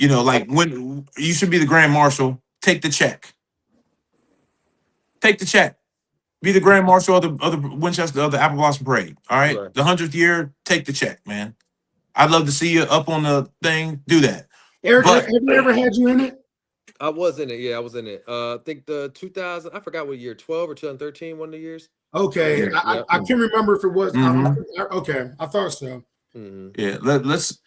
Like when you should be the grand marshal, take the check. Take the check. Be the grand marshal of the Winchester of the Apple Blossom Parade. All right. Right. The 100th year, take the check, man. I'd love to see you up on the thing. Do that. Eric, But- have you ever had you in it? I was in it. Yeah, I was in it. I think the 2000. I forgot what year. 12 or 2013. One of the years. Okay. Yeah. I can't remember if it was. Mhm. Okay. I thought so. Mm-hmm. Yeah, let's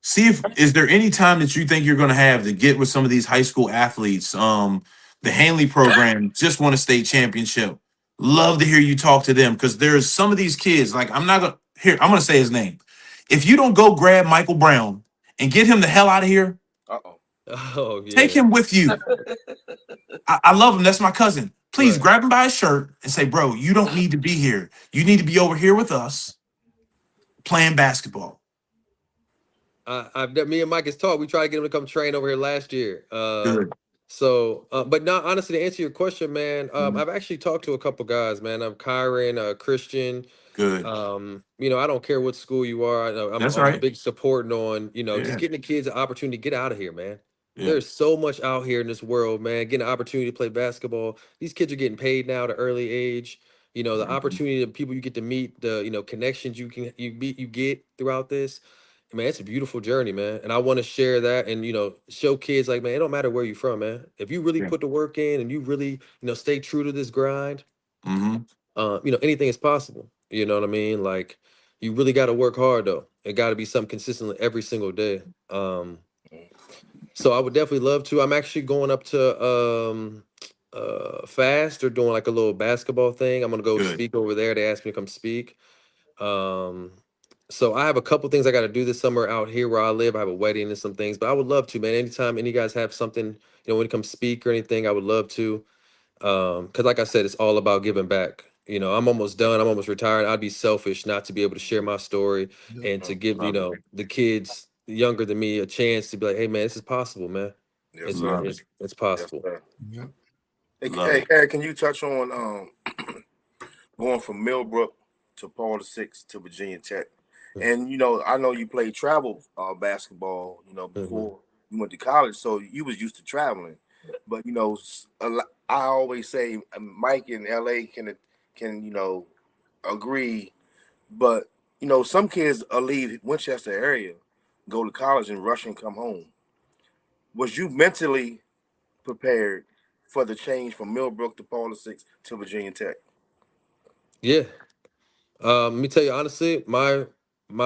see is there any time that you think you're going to have to get with some of these high school athletes? The Hanley program just won a state championship. Love to hear you talk to them because there's some of these kids. Like I'm going to say his name. If you don't go grab Michael Brown and get him the hell out of here, Oh yeah. take him with you. I love him. That's my cousin. Please Right. grab him by his shirt and say, bro, you don't need to be here. You need to be over here with us playing basketball. Me and Mike has talked. We tried to get him to come train over here last year. Good. So, but no, honestly, to answer your question, man, Mhm. I've actually talked to a couple guys, man. I'm Kyron, Christian. Good. I don't care what school you are. I'm That's a right. big supporting on, Yeah. just getting the kids an opportunity to get out of here, man. Yeah. There's so much out here in this world, man. Getting an opportunity to play basketball. These kids are getting paid now at an early age. The Mhm. opportunity, the people you get to meet, the connections you get throughout this. Man, it's a beautiful journey, man. And I want to share that and, show kids like, man, it don't matter where you're from, man. If you really Yeah. put the work in and you really, stay true to this grind, Mhm. anything is possible. You know what I mean? Like, You really got to work hard though. It got to be something consistently every single day. So I would definitely love to. I'm actually going up to Fast. They're doing like a little basketball thing. I'm gonna go Good. speak over there. They asked me to come speak. So I have a couple things I got to do this summer out here where I live. I have a wedding and some things, but I would love to, man. Anytime any guys have something, when you come speak or anything, I would love to. Because like I said, it's all about giving back. I'm almost done. I'm almost retired. I'd be selfish not to be able to share my story and to give, Love it. the kids younger than me a chance to be like, hey man, this is possible, man. Yes, It's sir. Love it's, it. it's Yes, possible. sir. Yeah. Love Hey, it. Eric, can you touch on going from Millbrook to Paul VI to Virginia Tech? And I know you played travel basketball, before you went to college, so you was used to traveling. But I always say Mike in LA can agree. But some kids leave Winchester area, go to college, and rush and come home. Was you mentally prepared for the change from Millbrook to Paul VI to Virginia Tech? Yeah. Let me tell you honestly, my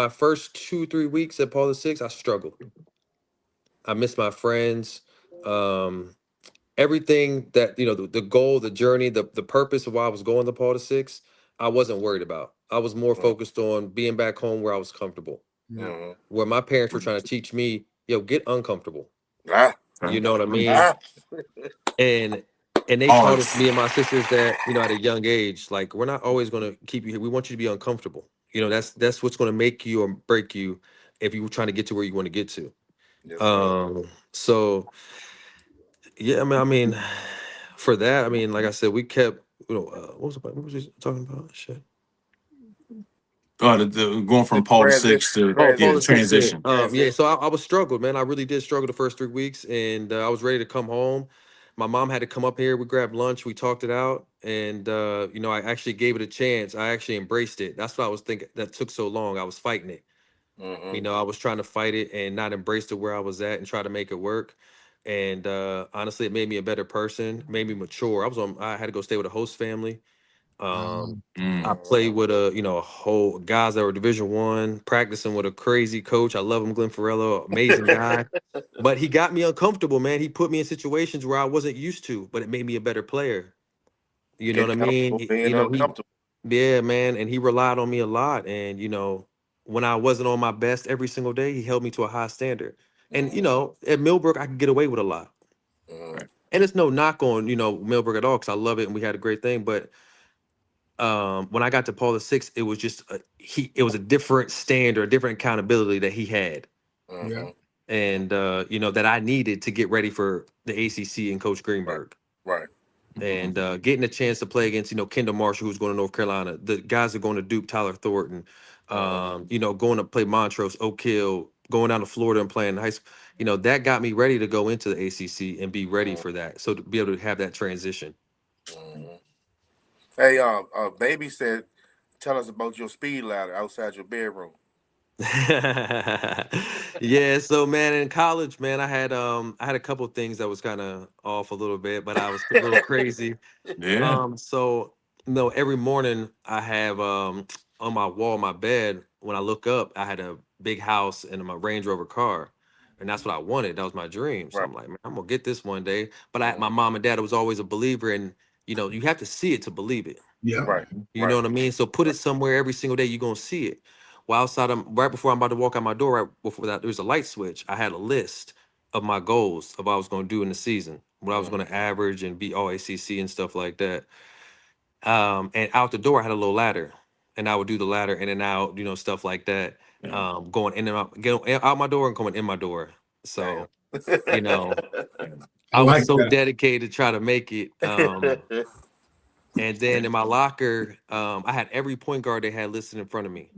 first 2-3 weeks at Paul VI, I struggled. I missed my friends. Everything that the goal, the journey, the purpose of why I was going to Paul VI, I wasn't worried about. I was more focused on being back home where I was comfortable. Mhm. Where my parents were trying to teach me, get uncomfortable. Ah, You know what I mean? ah. And they taught us, me and my sisters, that at a young age, like, we're not always going to keep you here. We want you to be uncomfortable. That's what's going to make you or break you if you were trying to get to where you want to get to. Yes, sir. So yeah, I mean, for that, I mean, like I said, we kept, what was he talking about? Shit. The going from Paul VI to Oh, Paul the VI, yeah. transition. Yeah, so I was struggled, man. I really did struggle the first 3 weeks, and I was ready to come home. My mom had to come up here. We grabbed lunch. We talked it out, and I actually gave it a chance. I actually embraced it. That's what I was thinking. That took so long. I was fighting it. I was trying to fight it and not embrace it where I was at and try to make it work. And honestly, it made me a better person, made me mature. I had to go stay with a host family. I played with a whole guys that were Division I, practicing with a crazy coach. I love him, Glenn Farello, amazing guy. But he got me uncomfortable, man. He put me in situations where I wasn't used to, but it made me a better player. You know what I mean? Being uncomfortable. Yeah, man. And he relied on me a lot. And when I wasn't on my best every single day, he held me to a high standard. And at Millbrook, I could get away with a lot. And it's no knock on Millbrook at all, because I love it and we had a great thing. But when I got to Paul VI, it was just it was a different standard, a different accountability that he had. Yeah. And that I needed to get ready for the ACC and Coach Greenberg. Right. And getting a chance to play against Kendall Marshall, who's going to North Carolina, the guys that are going to Duke, Tyler Thornton, going to play Montrose, Oak Hill, going down to Florida and playing high school, that got me ready to go into the ACC and be ready for that. So to be able to have that transition. Hey, Baby said, tell us about your speed ladder outside your bedroom. Yeah, so man, in college, man, I had a couple of things that was kind of off a little bit, but I was a little crazy. Yeah. So every morning I have on my wall, my bed, when I look up, I had a big house and my Range Rover car. And that's what I wanted. That was my dream. So I'm like, man, I'm gonna get this one day. But my mom and dad was always a believer in, you have to see it to believe it. Yeah. Right. You know what I mean? So put it somewhere every single day, you're gonna see it. Well, right before I'm about to walk out my door, right before that, there's a light switch. I had a list of my goals of what I was gonna do in the season, what I was gonna average and be all ACC and stuff like that. And out the door, I had a little ladder, and I would do the ladder in and out, stuff like that. Going in and out, getting out my door and coming in my door. So, I was so dedicated to try to make it. And then in my locker, I had every point guard they had listed in front of me.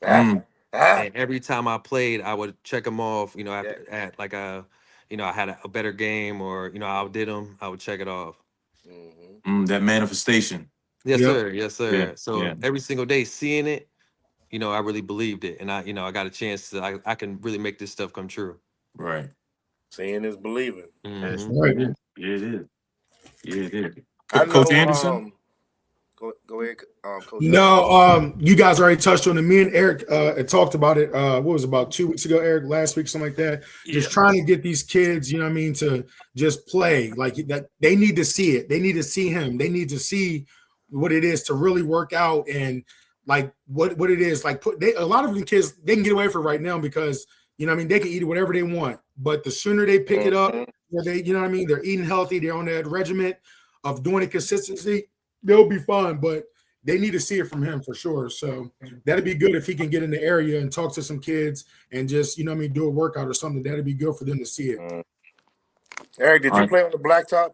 And every time I played, I would check them off. At like I had a better game or I outdid them. I would check it off. That manifestation. Yes, sir. Yes, sir. Yeah, So every single day, seeing it, I really believed it, and I got a chance to. I can really make this stuff come true. Right. Seeing is believing. That's right. Yeah, it is. Yeah, it is. I know, Coach Anderson. Go Go ahead, Coach. No, you guys already touched on it. Me and Eric talked about it. What was it, about 2 weeks ago, Eric? Last week, something like that. Just trying to get these kids, you know what I mean, to just play like that. They need to see it. They need to see him. They need to see what it is to really work out and like what it is. Like a lot of the kids, they can get away from it right now because you know what I mean, they can eat whatever they want. But the sooner they pick it up, where they, you know what I mean, they're eating healthy, they're on that regiment of doing it consistency, they'll be fine. But they need to see it from him for sure. So that'd be good if he can get in the area and talk to some kids and just, you know what I mean, do a workout or something. That'd be good for them to see it. Eric, did you play on the blacktop?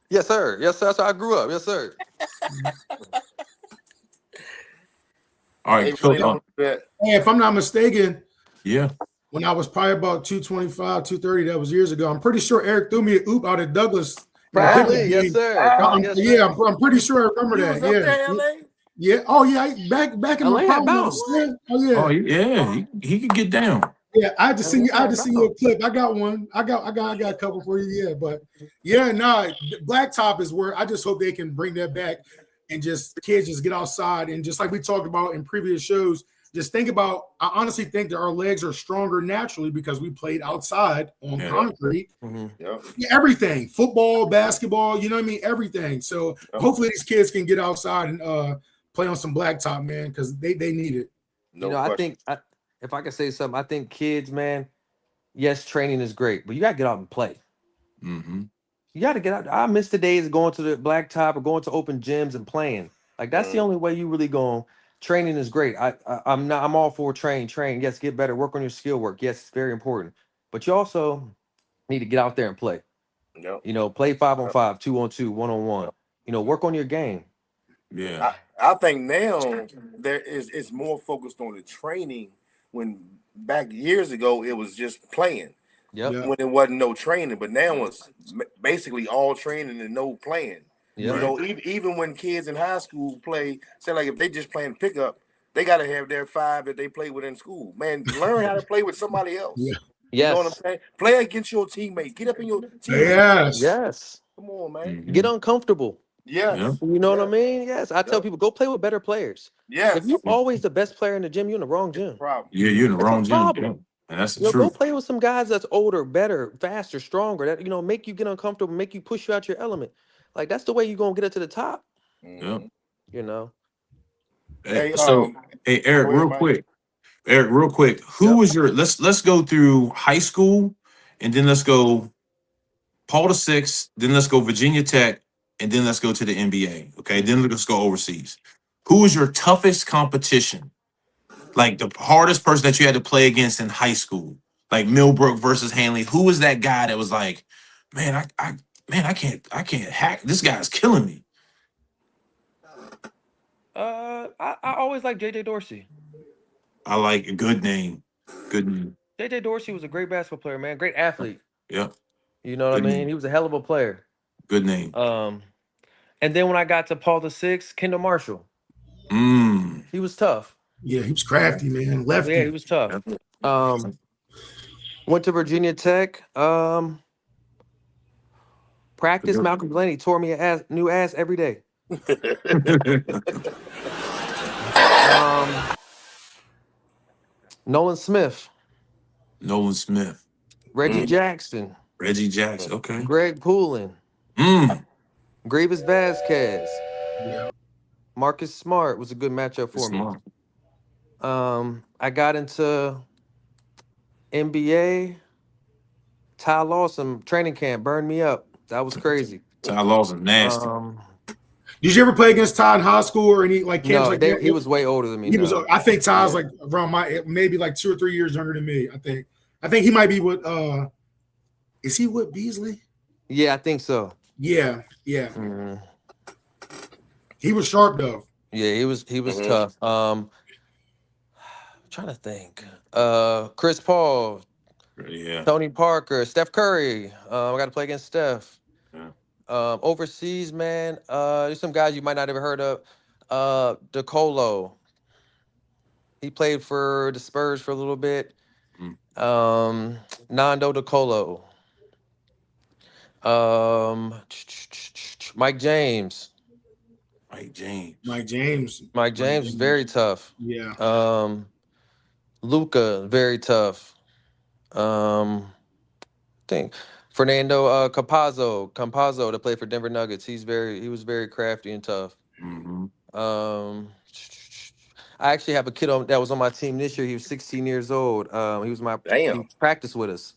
Yes, sir. Yes, sir. That's how I grew up. Yes, sir. All right. Hey, if I'm not mistaken, yeah. When I was probably about 225, 230, that was years ago. I'm pretty sure Eric threw me an oop out at Douglas. Probably, yes, sir. Yes, sir. I'm pretty sure I remember that. Yeah. There, LA? Yeah. Oh, yeah. Back in LA my had bounce. Oh, yeah. Oh, yeah. He could get down. Yeah, I had to see you a clip. I got one. I got a couple for you. Yeah, but yeah, blacktop is where I just hope they can bring that back and just kids just get outside and just like we talked about in previous shows. Just think about, I honestly think that our legs are stronger naturally because we played outside on concrete. Mm-hmm. Yeah, everything, football, basketball, you know what I mean? Everything. So hopefully these kids can get outside and play on some blacktop, man, because they need it. No, I think, if I can say something, I think kids, man, yes, training is great, but you got to get out and play. Mm-hmm. You got to get out. I miss the days of going to the blacktop or going to open gyms and playing. Like, that's the only way you really going. Training is great. I'm all for train. Yes, get better. Work on your skill work. Yes, it's very important. But you also need to get out there and play. Yep. You know, play 5-on-5, 2-on-2, 1-on-1. You know, work on your game. Yeah. I think now it's more focused on the training when back years ago it was just playing. Yep. When it wasn't no training, but now it's basically all training and no playing. Yep. You know, even when kids in high school play, say like if they just playing pickup, they got to have their 5 that they play with in school. Man, learn how to play with somebody else. Yeah. You know what I'm saying? Play against your teammate. Get up in your Yes. teammate. Yes. Come on, man. Mm-hmm. Get uncomfortable. Yes. Yeah. You know what I mean? Yes. I tell people, go play with better players. Yes. If you're always the best player in the gym, you're in the wrong gym. Problem. Yeah, you're in the wrong gym. Problem. And that's the Go truth. play with some guys that's older, better, faster, stronger. That make you get uncomfortable, make you push you out your element. Like that's the way you're gonna get it to the top. Yeah. You know. Hey, Eric, real quick. Who was your? Let's go through high school, and then let's go Paul VI. Then let's go Virginia Tech, and then let's go to the NBA. Okay, then let's go overseas. Who was your toughest competition? Like the hardest person that you had to play against in high school, like Millbrook versus Hanley. Who was that guy that was like, man, I can't hack. This guy's killing me. I always like JJ Dorsey. I like a good name. Good name. JJ Dorsey was a great basketball player, man. Great athlete. Yeah. You know what I mean? He was a hell of a player. Good name. And then when I got to Paul VI, Kendall Marshall. He was tough. Yeah, he was crafty, man. Lefty. Yeah, he was tough. Went to Virginia Tech. Practice Malcolm Delaney tore me new ass every day. Nolan Smith. Reggie Jackson. Okay. Greg Poulin. Grievous Vasquez. Yeah. Marcus Smart was a good matchup for me. I got into NBA. Ty Lawson training camp burned me up. That was crazy. Ty Lawson nasty. Did you ever play against Ty in high school or any like camps like that? He was way older than me. He was. I think Ty's like around maybe like 2 or 3 years younger than me. I think he might be with. Is he with Beasley? Yeah, I think so. Yeah. Mm-hmm. He was sharp though. Yeah, he was tough. I'm trying to think. Chris Paul. Yeah. Tony Parker, Steph Curry. I got to play against Steph. Yeah. Overseas, man. There's some guys you might not have heard of. DeColo. He played for the Spurs for a little bit. Nando DeColo. Mike James. Mike James. Mike James. Mike James, very tough. Yeah. Luca, very tough. Think Fernando Campazzo to play for Denver Nuggets. He was very crafty and tough. Mm-hmm. I actually have a kid that was on my team this year. He was 16 years old. He practiced with us.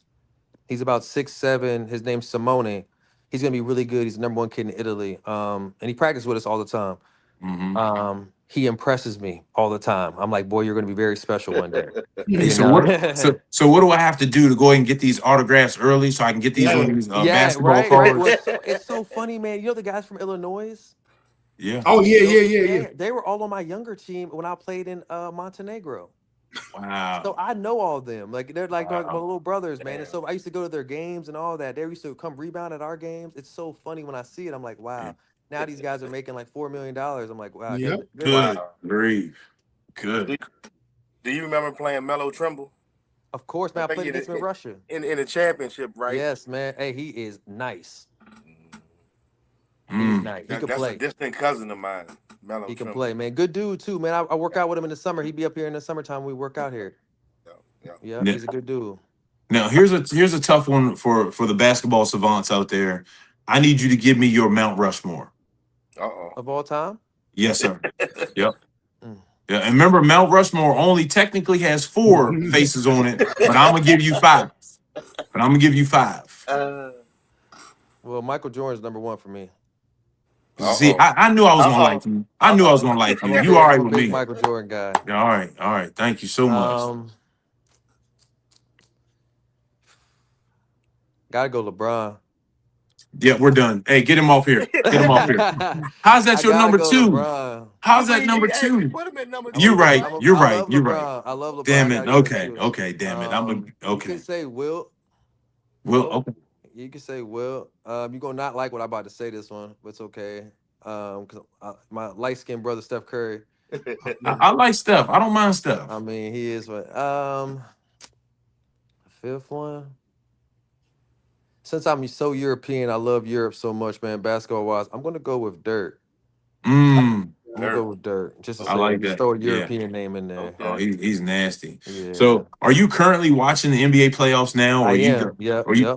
He's about 6'7". His name's Simone. He's gonna be really good. He's the #1 kid in Italy. And he practiced with us all the time. Mm-hmm. He impresses me all the time. I'm like, boy, you're gonna be very special one day. Hey, so what do I have to do to go ahead and get these autographs early so I can get these basketball cards? Well, it's so funny, man. You know the guys from Illinois? Yeah. Oh yeah. They were all on my younger team when I played in Montenegro. Wow. So I know all of them. Like they're like my little brothers, man. And so I used to go to their games and all that. They used to come rebound at our games. It's so funny when I see it. I'm like, wow. Now these guys are making like $4 million. I'm like, wow. Yep. Good grief. Good. Do you remember playing Melo Trimble? Of course, man. I played against him in Russia. In the championship, right? Yes, man. Hey, he is nice. He's nice. He could play. That's a distant cousin of mine. Melo he can Trimble. play, man. Good dude too, man. I work out with him in the summer. He'd be up here in the summertime. We work out here. Yeah. He's a good dude. Now here's a tough one for the basketball savants out there. I need you to give me your Mount Rushmore. Of all time? Yes, sir. Yep. Yeah, and remember, Mount Rushmore only technically has 4 faces on it, but I'm gonna give you 5. Well, Michael Jordan's #1 for me. See, I knew I was gonna like you. I knew I was gonna like you. You all right with me? Michael Jordan guy. Yeah, all right. Thank you so much. Gotta go LeBron. Yeah, we're done. Hey, get him off here. How's that your number 2? LeBron. How's that number 2? You're right. I love LeBron. Damn it. Okay. Damn it. I'm okay. You can say Will. Okay. You can say Will. You're gonna not like what I'm about to say this one, but it's okay. Because my light-skinned brother Steph Curry. I like Steph. I don't mind Steph. I mean, he is what. 5th one. Since I'm so European, I love Europe so much, man. Basketball-wise, I'm gonna go with Dirk. I'm gonna go with Dirk. Just to like that. Throw a European name in there. Oh, he's nasty. Yeah. So, are you currently watching the NBA playoffs now? I am.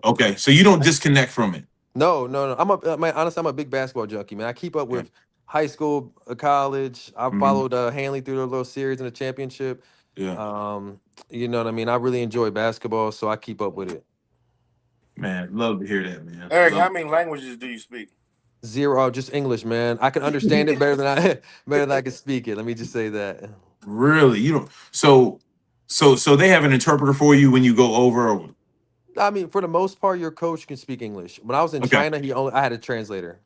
Okay, so you don't disconnect from it. No. Honestly, I'm a big basketball junkie, man. I keep up with high school, college. I followed Hanley through their little series in the championship. Yeah. You know what I mean? I really enjoy basketball, so I keep up with it. Man, love to hear that, man. Eric, how many languages do you speak? 0, just English, man. I can understand it better than I can speak it. Let me just say that. Really? You don't so they have an interpreter for you when you go over? I mean, for the most part, your coach can speak English. When I was in China, I had a translator.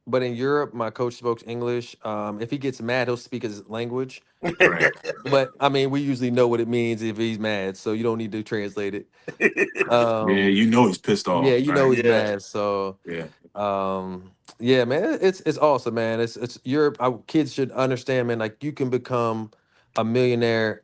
But in Europe, my coach spoke English. If he gets mad, he'll speak his language. Right. But I mean, we usually know what it means if he's mad, so you don't need to translate it. Yeah, you know he's pissed off. Yeah, you know he's mad. So yeah, man, it's awesome, man. It's Europe. Our kids should understand, man. Like you can become a millionaire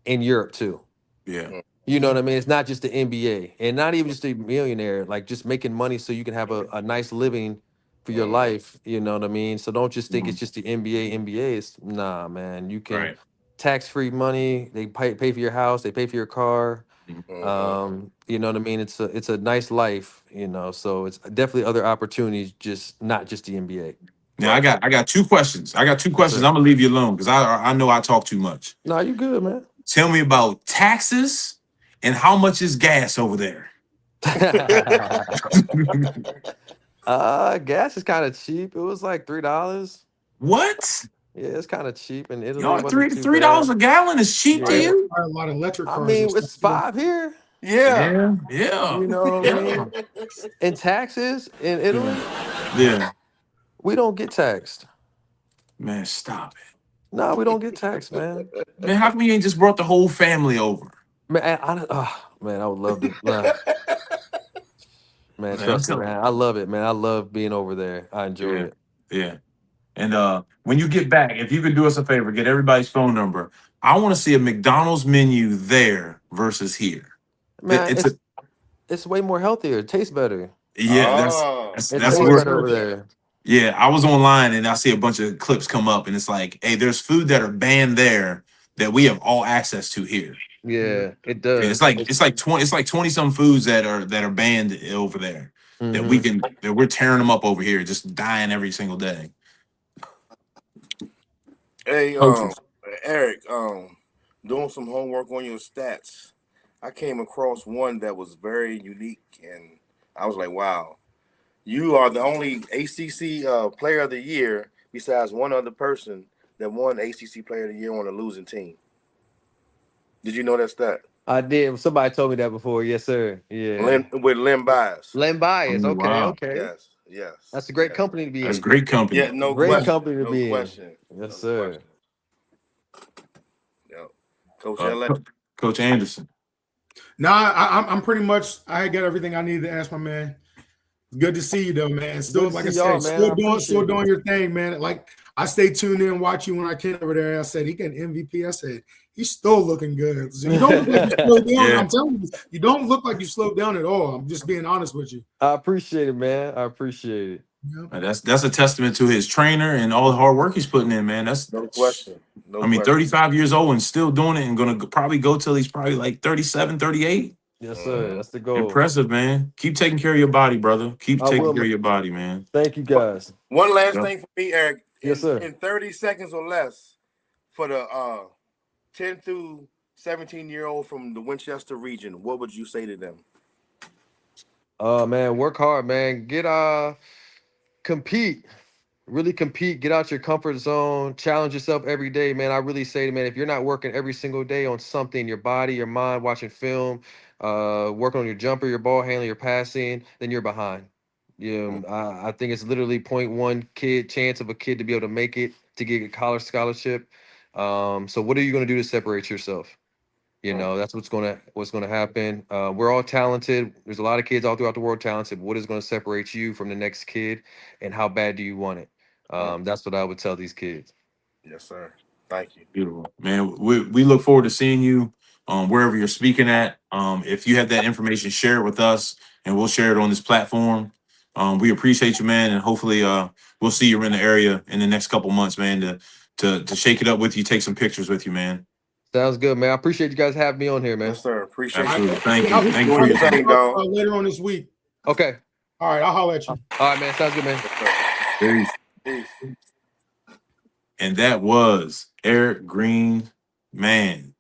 in Europe too. Yeah. You know what I mean? It's not just the NBA, and not even just a millionaire. Like just making money so you can have a nice living for your life, you know what I mean? So don't just think it's just the NBA. It's nah, man. You can tax-free money. They pay for your house. They pay for your car. You know what I mean? It's a nice life, you know. So it's definitely other opportunities, just not just the NBA. Now I got 2 questions. I'm gonna leave you alone because I know I talk too much. No, you good, man. Tell me about taxes and how much is gas over there. Gas is kind of cheap. It was like $3. What? Yeah, it's kind of cheap in Italy. Yo, $3 a gallon is cheap to you? A lot of electric cars. I mean, it's $5 here. Yeah. You know what I mean? And taxes in Italy, we don't get taxed. Man, stop it. No, we don't get taxed, man. Man, how come you ain't just brought the whole family over? Man, I would love to. Man, trust me, man. I love it, man. I love being over there. I enjoy it. Yeah. And when you get back, if you could do us a favor, get everybody's phone number. I want to see a McDonald's menu there versus here. Man, it's way more healthier. It tastes better. Yeah, that's better over there. Yeah, I was online and I see a bunch of clips come up, and it's like, hey, there's food that are banned there that we have all access to here. Yeah, it Yeah, does. it's like 20 some foods that are banned over there that Mhm. we're tearing them up over here, just dying every single day. Hey, Coaches. Eric, doing some homework on your stats, I came across one that was very unique, and I was like, wow, you are the only ACC player of the year besides one other person that won ACC player of the year on a losing team. Did you know that stat? I did. Somebody told me that before. Yes, sir. Yeah. With Len Bias. Len Oh, Bias. Okay, wow. okay. Yes, yes, That's a great yes. company to be That's in. great company. Yeah, no Great question. company to No be in. question. Yes, No sir. question. Yeah. Coach Uh, LA. Coach Anderson. Nah, I'm pretty much. I got everything I needed to ask my man. Good to see you though, man. Still, Good to like see I y'all, said, man. I still appreciate it. doing your thing, man. Like I stay tuned in, watch you when I can over there. I said he got MVP. I said he's still looking good. So you don't look like you slowed down. Yeah. I'm telling you, you don't look like you slowed down at all. I'm just being honest with you. I appreciate it, man. I appreciate it. Yeah. That's a testament to his trainer and all the hard work he's putting in, man. No question. No I mean, question. 35 years old and still doing it and gonna probably go till he's probably like 37, 38. Yes, sir. That's the goal. Impressive, man. Keep taking care of your body, brother. Keep I taking will, care of man. your body, man. Thank you, guys. One last Yep. thing for me, Eric. Yes, sir. In 30 seconds or less, for the 10 through 17-year-old from the Winchester region, what would you say to them? Man, work hard, man. Compete. Really compete, get out your comfort zone, challenge yourself every day, man. I really say, man, if you're not working every single day on something, your body, your mind, watching film, working on your jumper, your ball handling, your passing, then you're behind. I think it's literally 0.1 kid chance of a kid to be able to make it to get a college scholarship. So what are you going to do to separate yourself? That's what's gonna happen. We're all talented. There's a lot of kids all throughout the world talented. What is going to separate you from the next kid, and how bad do you want it? That's what I would tell these kids. Yes, sir. Thank you. Beautiful, man. We look forward to seeing you wherever you're speaking at. If you have that information, share it with us, and we'll share it on this platform. We appreciate you, man, and hopefully we'll see you in the area in the next couple months, man, to shake it up with you, take some pictures with you, man. Sounds good, man. I appreciate you guys having me on here, man. Yes, sir. Appreciate Absolutely. you. Thank you. I'll Thank you for your time. later on this week. Okay. All right, I'll holler at you. All right, man. Sounds good, man. Peace. Peace. And that was Eric Green, man.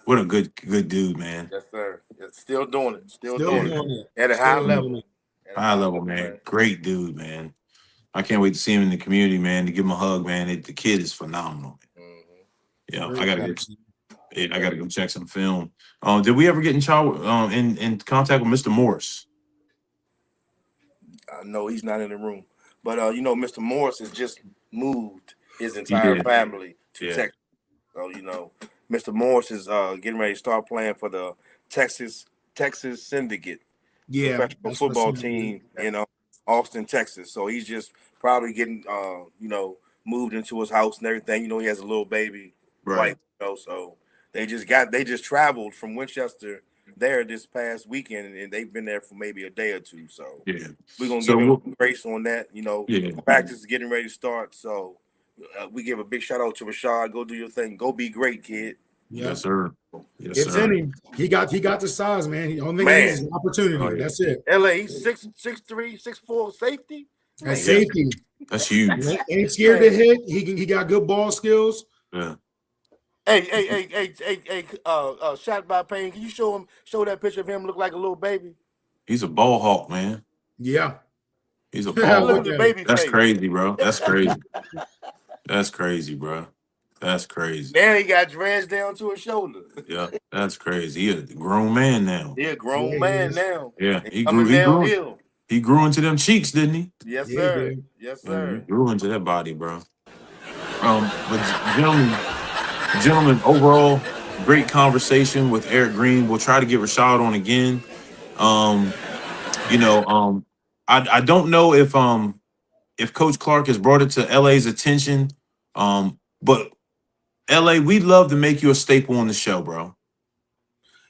What a good dude, man. Yes, sir. Still doing it. Still Doing doing it. At a high Still level. doing it. High level, man. Great dude, man. I can't wait to see him in the community, man, to give him a hug, man. The kid is phenomenal. Yeah, I gotta go check some film. Did we ever get in contact with Mr. Morris? No, he's not in the room. But Mr. Morris has just moved his entire family to Texas. So, Mr. Morris is getting ready to start playing for the Texas Syndicate professional football team in Austin, Texas. So he's just probably getting moved into his house and everything. He has a little baby. Right. So they just traveled from Winchester there this past weekend, and they've been there for maybe a day or two. So Yeah. we're gonna give him grace on that. Yeah. Practice is getting ready to start. So we give a big shout out to Rashad. Go do your thing. Go be great, kid. Yeah. Yes, sir. Yes, It's sir. in him. He got the size, man. The only thing Man. he needs is an opportunity. Oh, yeah. That's it. LA, he's 6'3", 6'4", safety. At safety. That's huge. Ain't scared to hit. He got good ball skills. Yeah. Hey, shot by Payne. Can you show that picture of him look like a little baby? He's a ball hawk, man. Yeah. He's a Look ball at hawk. the baby That's face. crazy, bro. That's crazy. That's crazy, bro. That's crazy. Now he got dreads down to his shoulder. Yeah, that's crazy. He a grown man now. He a grown man now. Yeah, he Coming grew downhill. he grew into them cheeks, didn't he? Yes, Yeah, sir. dude. Yes, Yeah, sir. he grew into that body, bro. But gentlemen, overall, great conversation with Eric Green. We'll try to get Rashad on again. I don't know if Coach Clark has brought it to LA's attention. But LA, we'd love to make you a staple on the show, bro.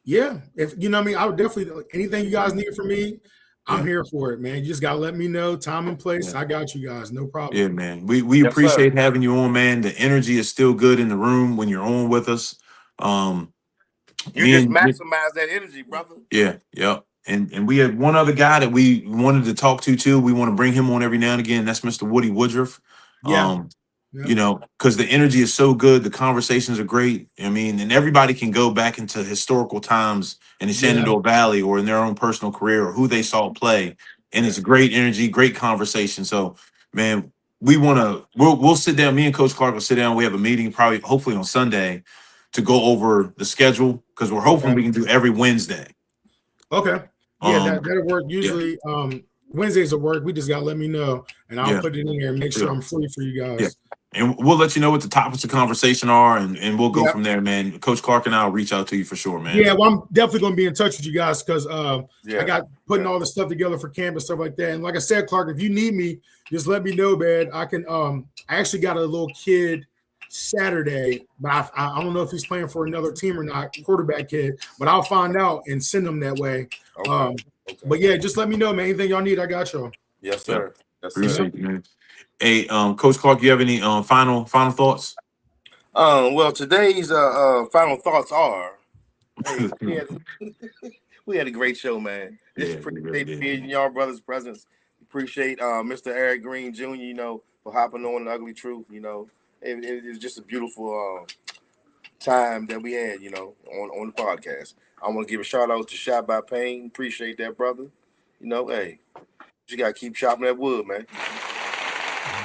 Yeah. If I would definitely anything you guys need from me. I'm Yeah. here for it, man. You just gotta let me know time and place. I got you guys, no problem. Yeah, man. We Yes, sir. appreciate having you on, man. The energy is still good in the room when you're on with us. You Me just and maximize that energy, brother. yeah. And we had one other guy that we wanted to talk to too. We want to bring him on every now and again. That's Mr. Woody Woodruff. Yeah. You know, because the energy is so good, the conversations are great. I mean, and everybody can go back into historical times in the Shenandoah Valley or in their own personal career or who they saw play. And it's great energy, great conversation. So, man, we'll sit down. Me and Coach Clark will sit down. We have a meeting probably hopefully on Sunday to go over the schedule because we're hoping we can do every Wednesday. Okay. Yeah, Um, that'll work. Usually, Wednesdays will work. We just gotta let me know, and I'll put it in there and make sure I'm free for you guys. Yeah. And we'll let you know what the topics of conversation are, and we'll go from there, man. Coach Clark and I will reach out to you for sure, man. Yeah, well, I'm definitely going to be in touch with you guys because I got putting all the stuff together for camp and stuff like that. And like I said, Clark, if you need me, just let me know, man. I can. I actually got a little kid Saturday, but I don't know if he's playing for another team or not, quarterback kid. But I'll find out and send him that way. But yeah, just let me know, man. Anything y'all need, I got y'all. Yes, sir. Yes, sir. Appreciate you, man. Hey, Coach Clark, you have any final thoughts? Well, today's final thoughts are, hey, we had a great show, man. Just appreciate being in y'all brothers' presence. Appreciate Mr. Eric Green Jr., you know, for hopping on The Ugly Truth. You know, it was just a beautiful time that we had, you know, on the podcast. I want to give a shout out to Shot by Pain. Appreciate that, brother. You know, hey, you got to keep chopping that wood, man.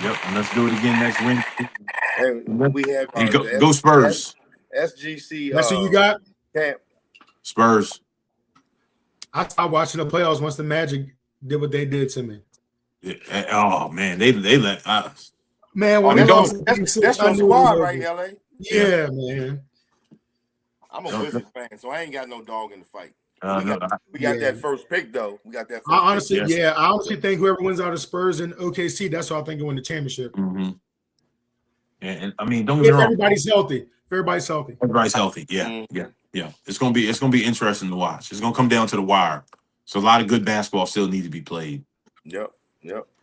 Yep, and let's do it again next week. And we have go Spurs. SGC. That's who you got? Camp. Spurs. I stopped watching the playoffs once the Magic did what they did to me. Yeah. Oh man, they let us. Man, when that's your squad, right, LA? Yeah, man. I'm a Wizards fan, so I ain't got no dog in the fight. We got that first pick, though. We got that first honestly, pick. I honestly think whoever wins out of Spurs and OKC, that's what I think will win the championship. Mm-hmm. And I mean, don't get me wrong. Everybody's healthy. Everybody's healthy. Everybody's healthy. Yeah. It's gonna be interesting to watch. It's gonna come down to the wire. So a lot of good basketball still need to be played. Yep.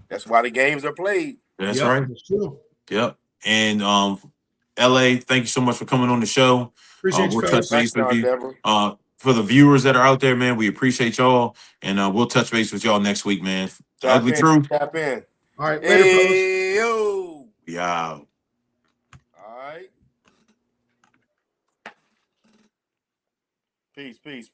That's why the games are played. That's right. That's true. Yep. And LA, thank you so much for coming on the show. Appreciate we'll you, touch base with you. Deborah. For the viewers that are out there, man, we appreciate y'all, and we'll touch base with y'all next week, man. Ugly Truth. Tap in. All right, later, hey, yo. Yeah. All right. Peace.